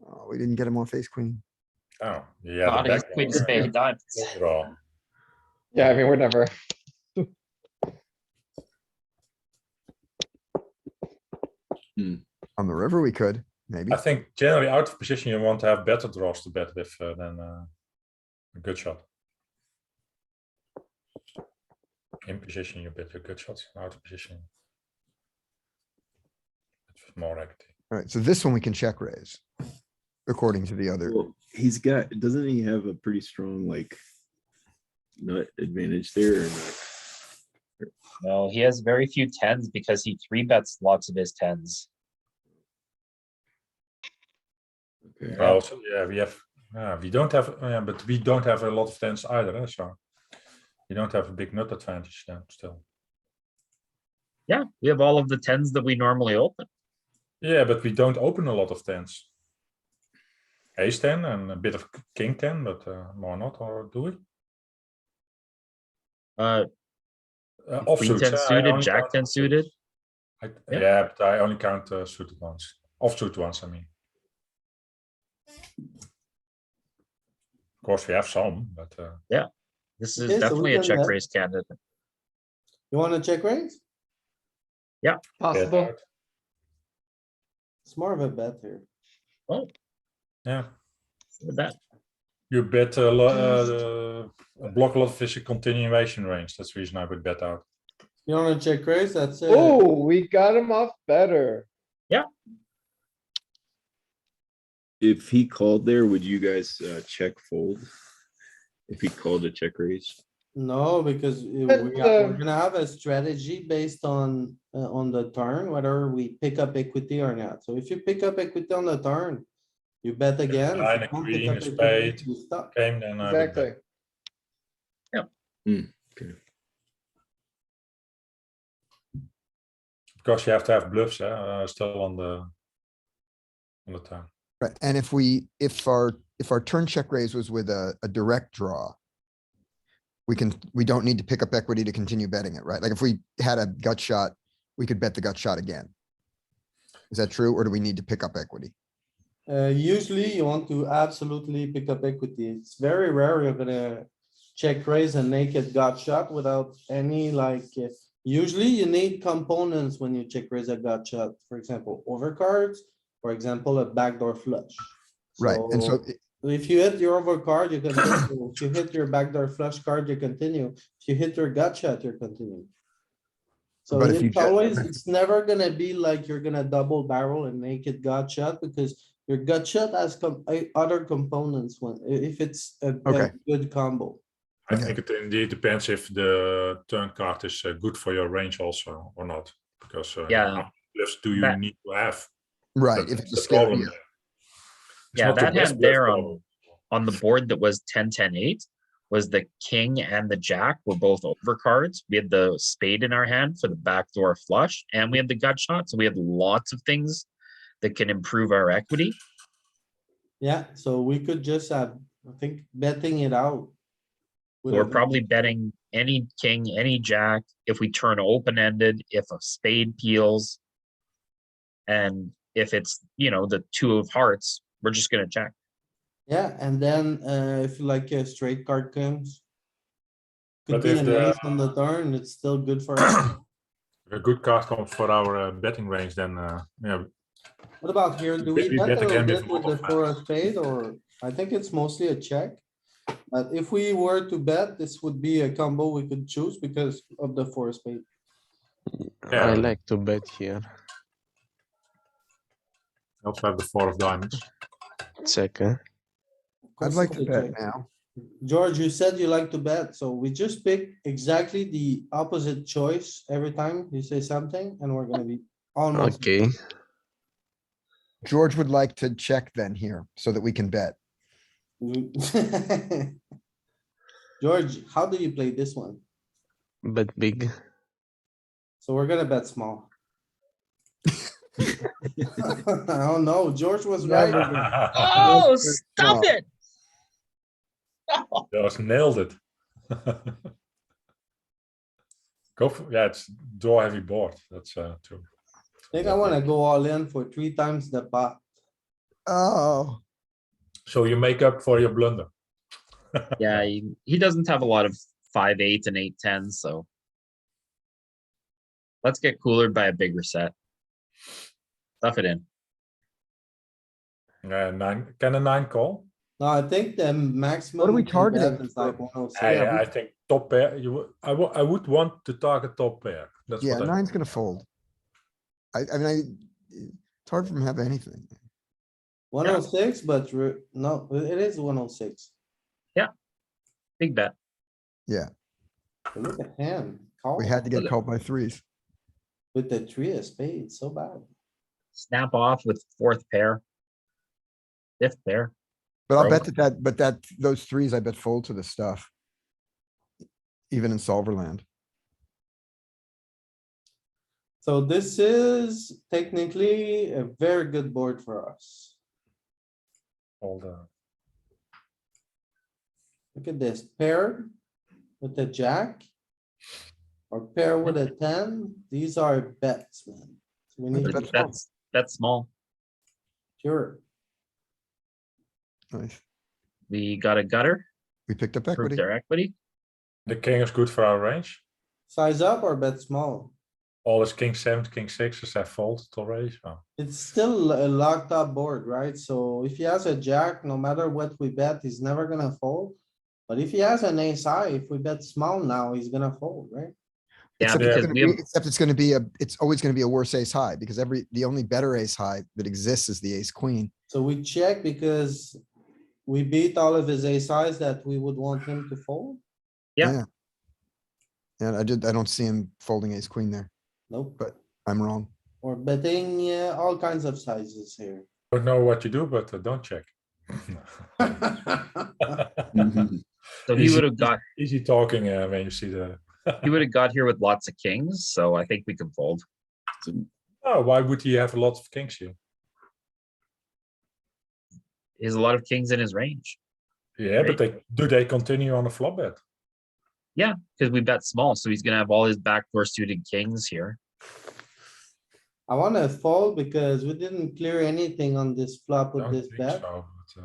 Oh, we didn't get him off ace queen. Oh, yeah. Not ace queen spade diamonds. Draw. Yeah, I mean, we're never. On the river, we could, maybe. I think generally out of position, you want to have better draws to bet with than a good shot. In position, you bet your good shots. Out of position, it's more equity. Alright, so this one we can check raise. According to the other. Well, he's got, doesn't he have a pretty strong like nut advantage there or not? No, he has very few tens because he three bets lots of his tens. Okay. Also, yeah, we don't have, but we don't have a lot of tens either, so you don't have a big nut advantage then still. Yeah, we have all of the tens that we normally open. Yeah, but we don't open a lot of tens. Ace 10 and a bit of king 10, but more not, or do we? Queen Offsuit. 10 suited, jack 10 suited. Yeah. Yeah, but I only count suited ones. Offsuit ones, I mean. Of course, we have some, but This Okay, is so definitely we a can check bet. raise candidate. You wanna check raise? bet Possible. out. It's more of a bet here. Oh, Yeah, look at that. you bet block a lot of is a continuation range. That's the reason I would bet out. You wanna check raise? That's it. Oh, we got him off better. If he called there, would you guys check fold? If he called a check raise? No, because But, we're gonna have a strategy based on the turn, whether we pick up equity or not. So if you pick up equity on the turn, you bet again. If you Nine, a don't pick queen, up a equity, spade. you stop. Game, then I would bet. Exactly. Because you have to have bluffs, still on the turn. Right, and if our turn check raise was with a direct draw. We don't need to pick up equity to continue betting it, right? Like if we had a gut shot, we could bet the gut shot again. Is that true, or do we need to pick up equity? Usually you want to absolutely pick up equity. It's very rare you're gonna check raise a naked gut shot without any like Usually you need components when you check raise a gut shot, for example, overcards, for example, a backdoor flush. Right, and so If you hit your overcard, you continue. If you hit your backdoor flush card, you continue. If you hit your gut shot, you continue. So But if you it's check- always, it's never gonna be like you're gonna double barrel and make it gut shot because your gut shot has other components when, if it's a Okay. good combo. I Okay. think it indeed depends if the turn card is good for your range also or not. Because Yeah. how many bluffs do you That- need to have? Right, if That's it's a the scale, problem yeah. there. It's Yeah, not the that best hand bluff there problem. on the board that was 10-10-8 was the king and the jack were both overcards. We had the spade in our hand for the backdoor flush, and we had the gut shot. So we had lots of things that can improve our equity. Yeah, so we could just have, I think, betting it out. with We're a- probably betting any king, any jack, if we turn open-ended, if a spade peels. And if it's, the two of hearts, we're just gonna check. Yeah, and then if like a straight card comes. Could But be if an the- ace on the turn, it's still good for us. If a good card comes for our betting range, then yeah, What about here? Do we Maybe bet bet a little again with bit with more the four of spade or I think it's mostly a check? But if we were to bet, this would be a combo we could choose because of the four of spade. Yeah. I like to bet here. I also have the four of diamonds. Check. Of I'd course like it's to a bet check. now. George, you said you like to bet, so we just pick exactly the opposite choice every time you say something and we're gonna be almost. Okay. George would like to check then here so that we can bet. George, how do you play this one? Bet big. So we're gonna bet small. Oh no, George was right. Oh, very stop small. it! Just nailed it. Go for, yeah, it's draw heavy board. That's true. I think I wanna go all in for 3 times the pot. Oh, So you make up for your blunder. Yeah, he doesn't have a lot of 5-8 and 8-10, so. Let's get cooler by a bigger set. Stuff it in. Nine. Can a 9 call? No, I think the maximum. What are we can bet targeting is like for- 106. Yeah, I think top pair. I would want to target top pair. That's yeah, what I nine's gonna fold. I mean, it's hard for him to have anything. 106, but no, it is 106. Big bet. Yeah, Look at him. Call we had to get it. called by threes. with the 3 of spades, so bad. Snap off with fourth pair. Fifth pair. But I'll Bro. bet that those threes, I bet fold to the stuff. Even in solver land. So this is technically a very good board for us. all the. Look at this, paired with the jack. Or pair with a 10, these are bets, man. So we need to That's be small. That's small. sure. Nice. We got a gutter, We picked up proved equity. their equity. The king is good for our range. Size up or bet small? All his king 7, king 6s have folded already. So It's still a locked up board, right? So if he has a jack, no matter what we bet, he's never gonna fold. But if he has an ace high, if we bet small now, he's gonna fold, right? Yeah, Except because it's gonna we have, be, except it's always gonna be a worse ace high because the only better ace high that exists is the ace queen. So we check because we beat all of his ace highs that we would want him to fold. Yeah. And I don't see him folding ace queen there, Nope, but I'm wrong. we're betting, yeah, all kinds of sizes here. don't know what you do, but don't check. so he Easy- would have got, Easy talking when you see the. he would have got here with lots of kings, so I think we can fold. Oh, why would he have a lot of kings here? He has a lot of kings in his range. Yeah, but do they continue on a flop bet? Yeah, because we bet small, so he's gonna have all his backdoor suited kings here. I wanna fold because we didn't clear anything on this flop with Don't this think bet. so, but,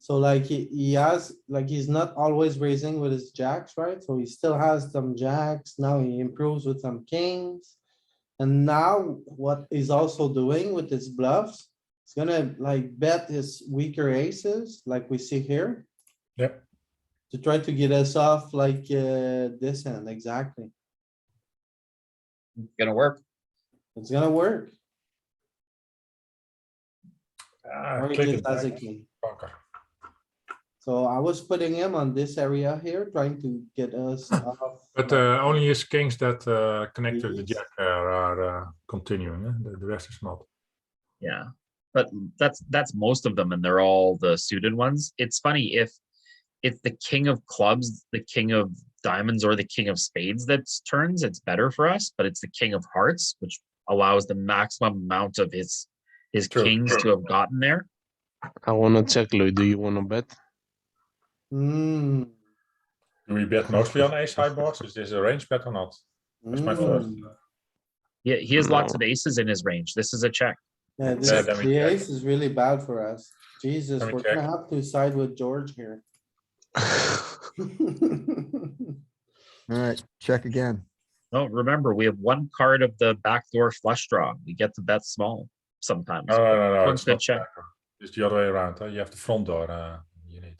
So like he has, like he's not always raising with his jacks, right? So he still has some jacks. Now he improves with some kings. And now what he's also doing with his bluffs, he's gonna like bet his weaker aces, like we see here. Yep. To try to get us off like this hand, exactly. Gonna work. It's gonna work. Ah, Or he click just it has a back. king. Bunker. So I was putting him on this area here, trying to get us off. But like, only his kings that connect to the Yes. jack are continuing. The rest is not. Yeah, but that's most of them, and they're all the suited ones. It's funny if it's the king of clubs, the king of diamonds, or the king of spades that turns, it's better for us. But it's the king of hearts, which allows the maximum amount of his True. kings to have gotten there. I wanna check, Louis. Do you wanna bet? Hmm. Do we bet mostly on ace high boards? Is this a range bet or not? That's my first. Yeah, he has lots No. of aces in his range. This is a check. Yeah, this, Yeah, then we the check. ace is really bad for us. Jesus, Then we we're gonna check. have to side with George here. Alright, check again. No, remember we have one card of the backdoor flush draw. We get to bet small sometimes. No. One's It's good not check. back door. It's the other way around. You have the front door. You need.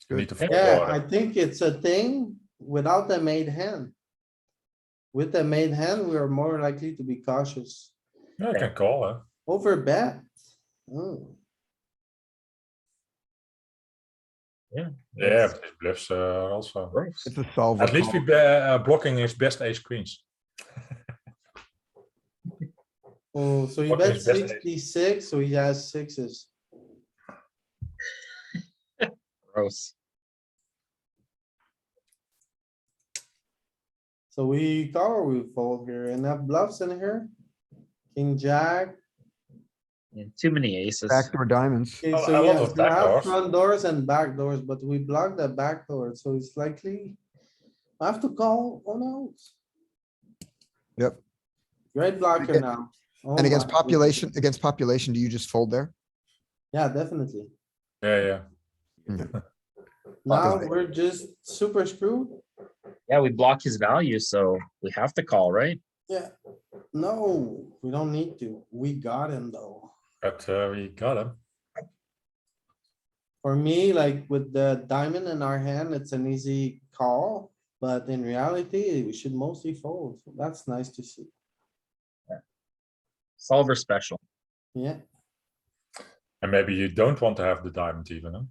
You need the front Yeah, door. I think it's a thing without the made hand. With the made hand, we are more likely to be cautious. Yeah, I can call. Over bet. Oh, Yeah. Yeah, but his bluffs also. Gross. It's a solver. At least we blocking his best ace queens. oh, so he What is bet best ace? 66, so he has sixes. Gross. So we call or we fold here, enough bluffs in here? King, jack. Yeah, too many aces. Backdoor diamonds. Okay, A so lot yes, of you have backdoors. front doors and back doors, but we block the back door, so it's likely. I have to call, oh no, Yep. great blocker And- now. Oh And against my population, do you just fold there? Yeah, definitely. Yeah. Now they- we're just super screwed. Yeah, we block his value, so we have to call, right? Yeah, no, we don't need to. We got him though. But we got him. For me, like with the diamond in our hand, it's an easy call, but in reality, we should mostly fold. So that's nice to see. Solver special. Yeah, And maybe you don't want to have the diamond even. Huh?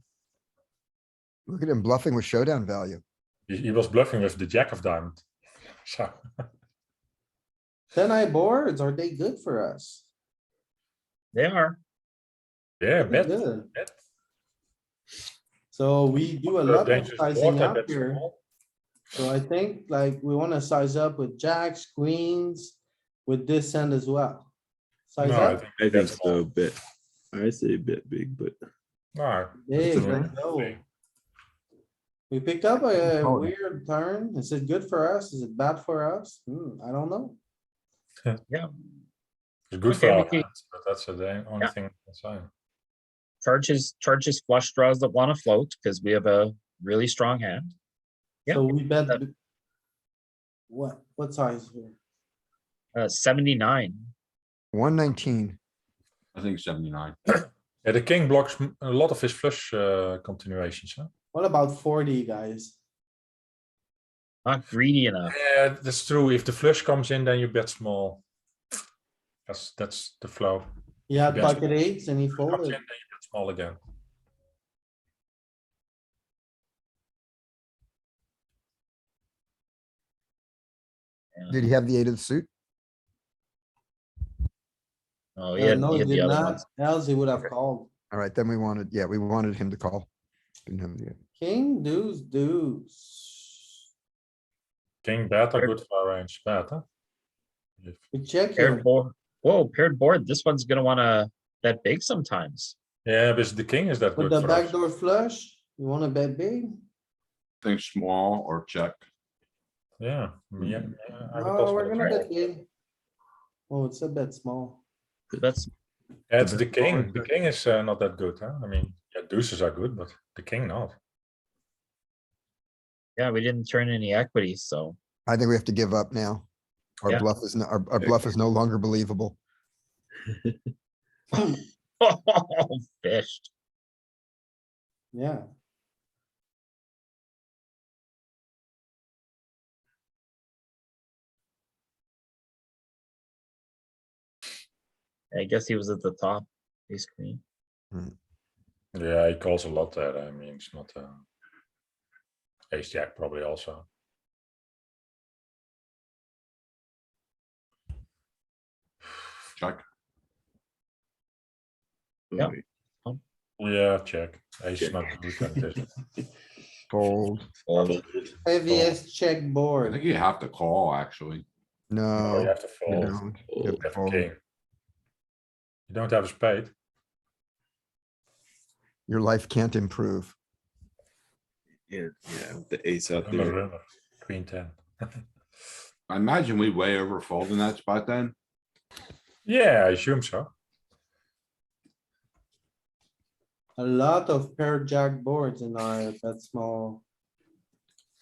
Look at him bluffing with showdown value. He was bluffing with the jack of diamond. So 10 eye boards, are they good for us? They are. yeah, Pretty bet. good. bet. So we do a For lot of dangerous sizing board, I up bet here. small. So I think like we wanna size up with jacks, queens, with this hand as well. Size No, I up, think, I think that's small. so, bet. I say bet big, but No, big, that's let's small. go. We pick up a Oh. weird turn. Is it good for us? Is it bad for us? I don't know. Yeah. It's good Okay, for we our can- hands, but that's the only Yeah. thing I can say. Charges flush draws that want to float because we have a really strong hand. Yeah. So we bet. That- What size here? 79. 119. I think 79. Yeah, the king blocks a lot of his flush continuations. Huh? What about 40, guys? Not greedy enough. Yeah, that's true. If the flush comes in, then you bet small. That's the flow. He had Yes. pocket eights and he Comes in, folded. then you bet small again. Did he have the 8 of the suit? Oh, yeah. No, he the did other not. ones. Else he would have called. Alright, then we wanted him to call. Didn't have the. King deuce. King bet are good for our range. Bet, huh? If- We check Paired here. board. Whoa, paired board. This one's gonna want to bet big sometimes. yeah, but the king is that With good the for us. backdoor flush, you wanna bet big? Think small or check. Yeah, I would Oh, also we're gonna bet bet big. Oh, it's a bet small. That's It's bet the king. forward, The but- king is not that good, huh? I mean, yeah, deuces are good, but the king not. Yeah, we didn't turn any equity, so. I think we have to give up now. Our Yeah. bluff is, our bluff is no longer believable. Fished. Yeah, I guess he was at the top. Ace queen. Yeah, he calls a lot there. I mean, it's not ace jack probably also. Check. Yeah. Yeah, check. Ace is Check. not good. And it is. Fold. Fold. heaviest check I board. think you have to call, actually. No, No, you have to you fold. don't. You have You to have a fold. king. You don't have a spade. Your life can't improve. Yeah, with the ace out Runner, there. runner. Queen 10. I imagine we way overfold in that spot then. Yeah, I assume so. A lot of pair jack boards in our bet small.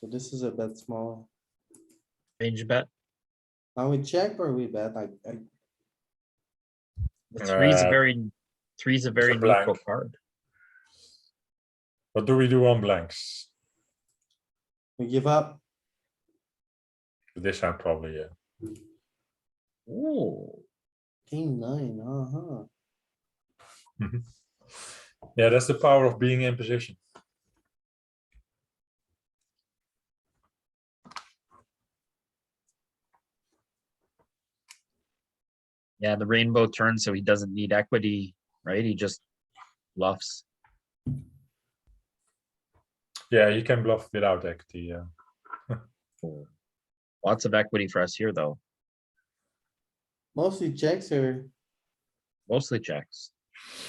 So this is a bet small. Range bet. Now we check or we bet? The three's a Uh, three's a very blank. neutral card. What do we do on blanks? We give up. This hand probably, yeah. Ooh. King nine, uh-huh. Yeah, that's the power of being in position. Yeah, the rainbow turns, so he doesn't need equity, right? He just bluffs. Yeah, you can bluff without equity. Yeah. Lots of equity for us here, though. Mostly checks here, Mostly checks.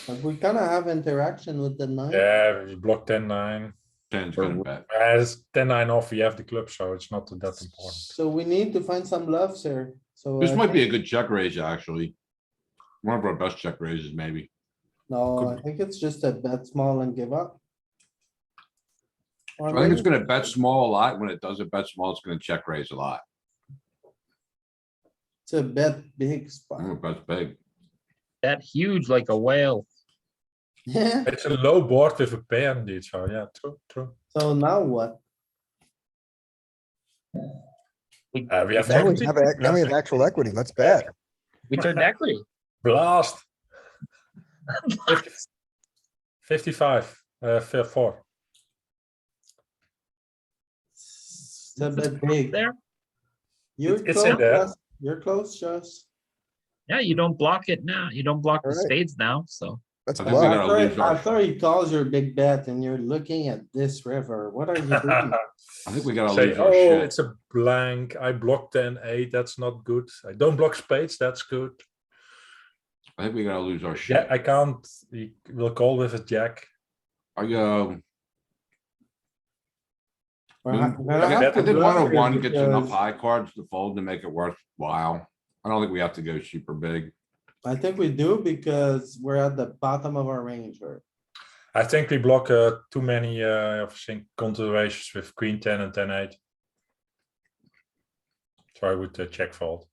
but we kinda have interaction with the nine. Yeah, we block 10-9. 10's gonna bet. As 10-9 off, we have the club, so it's not that important. So we need to find some bluffs here, so. This I might be a think- good check raise, actually. One of our best check raises, maybe. No, I think it's just a bet small and give up. Or I think it's maybe gonna bet small a lot. When it does a bet small, it's gonna check raise a lot. it's a bet big I'm spot. gonna bet big. That huge like a whale. Yeah, It's a low board with a pair indeed, so yeah, true. so now what? We have Now we equity. have, now we have actual equity. Let's bet. We turned equity. Blast. 55, 4. It's a bet big. There. You're It's in close, there. Josh. You're close, Josh. Yeah, you don't block it now. You don't block the Alright. spades now, so. Let's I think we bluff. gotta lose our, After he calls your big bet and you're looking at this river, what are you doing? I think we gotta Say, lose our oh, shit. it's a blank. I blocked 10-8. That's not good. I don't block spades. That's good. I think we gotta lose our Yeah, shit. I can't. He will call with a jack. I go, We're ha- Mm, we're gonna I have I to think bluff one here on one gets enough because high cards to fold to make it worthwhile. I don't think we have to go super big. I think we do because we're at the bottom of our range, right? I think we block too many of considerations with queen 10 and 10-8. So I would check fold.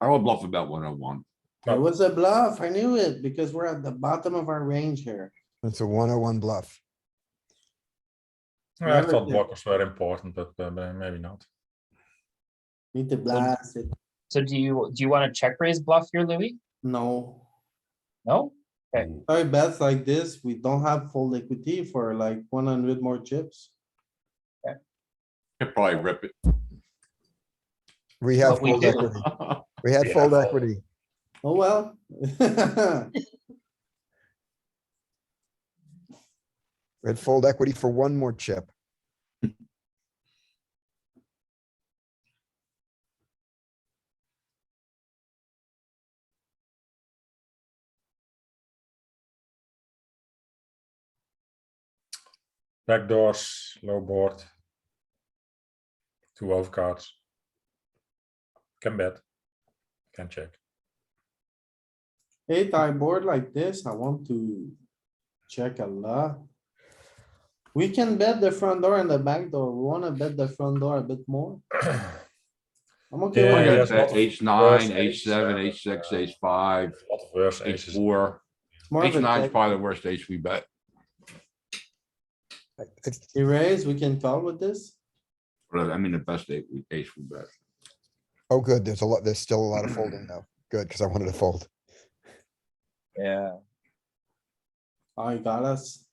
I will bluff about 101. It was a bluff. I knew it because we're at the bottom of our range here. It's a 101 bluff. I Never thought did. blockers were important, but maybe not. Need to blast it. So do you want to check raise bluff here, Louis? No. No? Sorry, bets like this, we don't have full equity for like 100 more chips. Could probably rip it. We have But we full do. equity. We had Yeah, full fold. equity. Oh, well. We had full equity for one more chip. Backdoors, low board. 2 overcards. Can bet. Can check. Eight eye board like this, I want to check a lot. We can bet the front door and the back door. We wanna bet the front door a bit more. I'm okay Yeah, I with yeah. it. got there's a lot that of ace worse nine, ace aces, seven, but, ace six, ace five, a lot of worse ace aces. four. It's more of Ace a nine is check. probably the worst ace we bet. He raised, we can call with this. Or, I mean, the best ace we bet. Oh, good. There's still a lot of folding though. Good, because I wanted to fold. Yeah. Oh, he got us.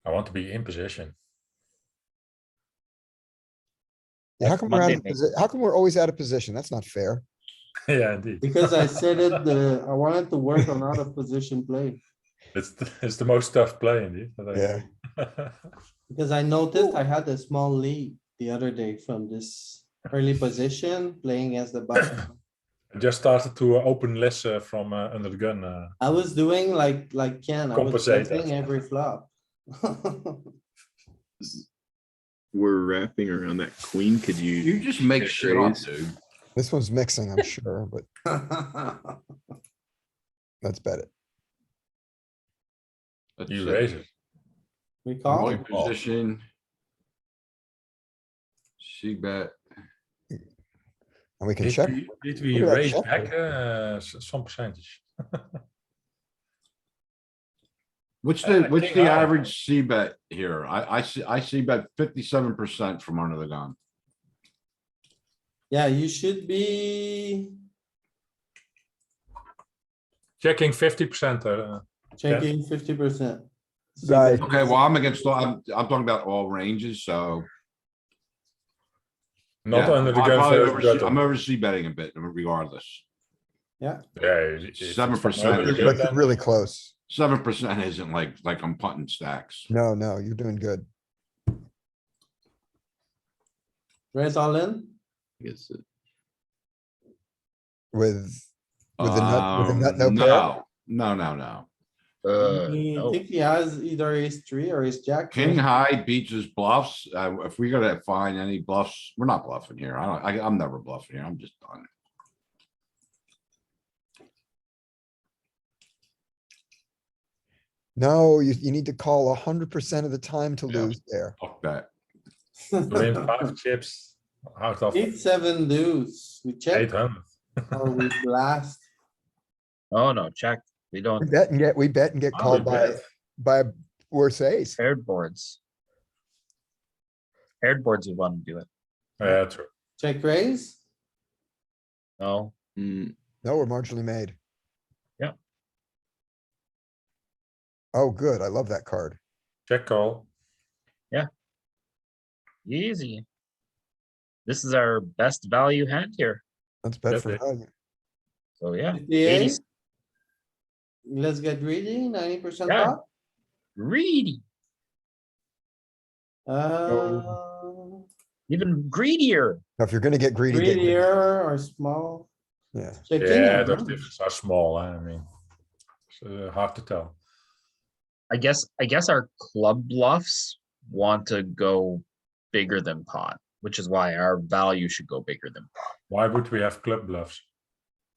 I want to be in position. Yeah, how That's come we're out Monday of night. position? How come we're always out of position? That's not fair. Yeah, indeed. Because I said it, I wanted to work on out of position play. It's the most tough play indeed. But Yeah. Because I noticed I had a small lead the other day from this early position playing as the button. I just started to open less from under the gun. I was doing like Ken, I was Compensate that. betting every flop. We're wrapping around that queen. Could you? You just make check shit up, raise? dude. This one's mixing, I'm sure, but let's bet it. Let's You see. raise it. We call, Point position. C bet. And we can Did check. we Look at that raise check back some percentage? What's Yeah, the king high. average C bet here? I see bet 57% from under the gun. yeah, you should be Checking 50%. checking 50%. Guys. Okay, well, I'm against, I'm talking about all ranges, so. Not yeah, under the I gun probably versus oversee- button. I'm over C betting a bit regardless. Yeah, if it's from 7% under the is gun, But then- really close. 7% isn't like I'm putting stacks. No, you're doing good. Raise all in? I guess it- With the nut, no pair. No. I No. think he has either ace three or ace jack. King high beats his bluffs. If we gotta find any bluffs, we're not bluffing here. I'm never bluffing here. I'm just done. No, you need to call 100% of the time to Yeah. lose there. Fuck that. to win 5 chips out of 8-7 deuce, we check 800. or we blast. Oh, no, check. We We don't bet and get Oh, called we bet. by a worse ace. paired boards. Paired boards, you want to do it. Yeah, true. Check raise. No, Mm, No, we're marginally made. Yeah. Oh, good. I love that card. Check call. easy. This is our best value hand here. Let's bet for Bet it. value. So yeah, 58. 80 Let's get greedy, 90% Yeah. top. greedy, even greedier. Now, if you're gonna get greedy, get greedy. Greedier or small. Yeah. Checking. Yeah, or those not? differences are small. I mean, it's hard to tell. I guess our club bluffs want to go bigger than pot, which is why our value should go bigger than pot. Why would we have club bluffs?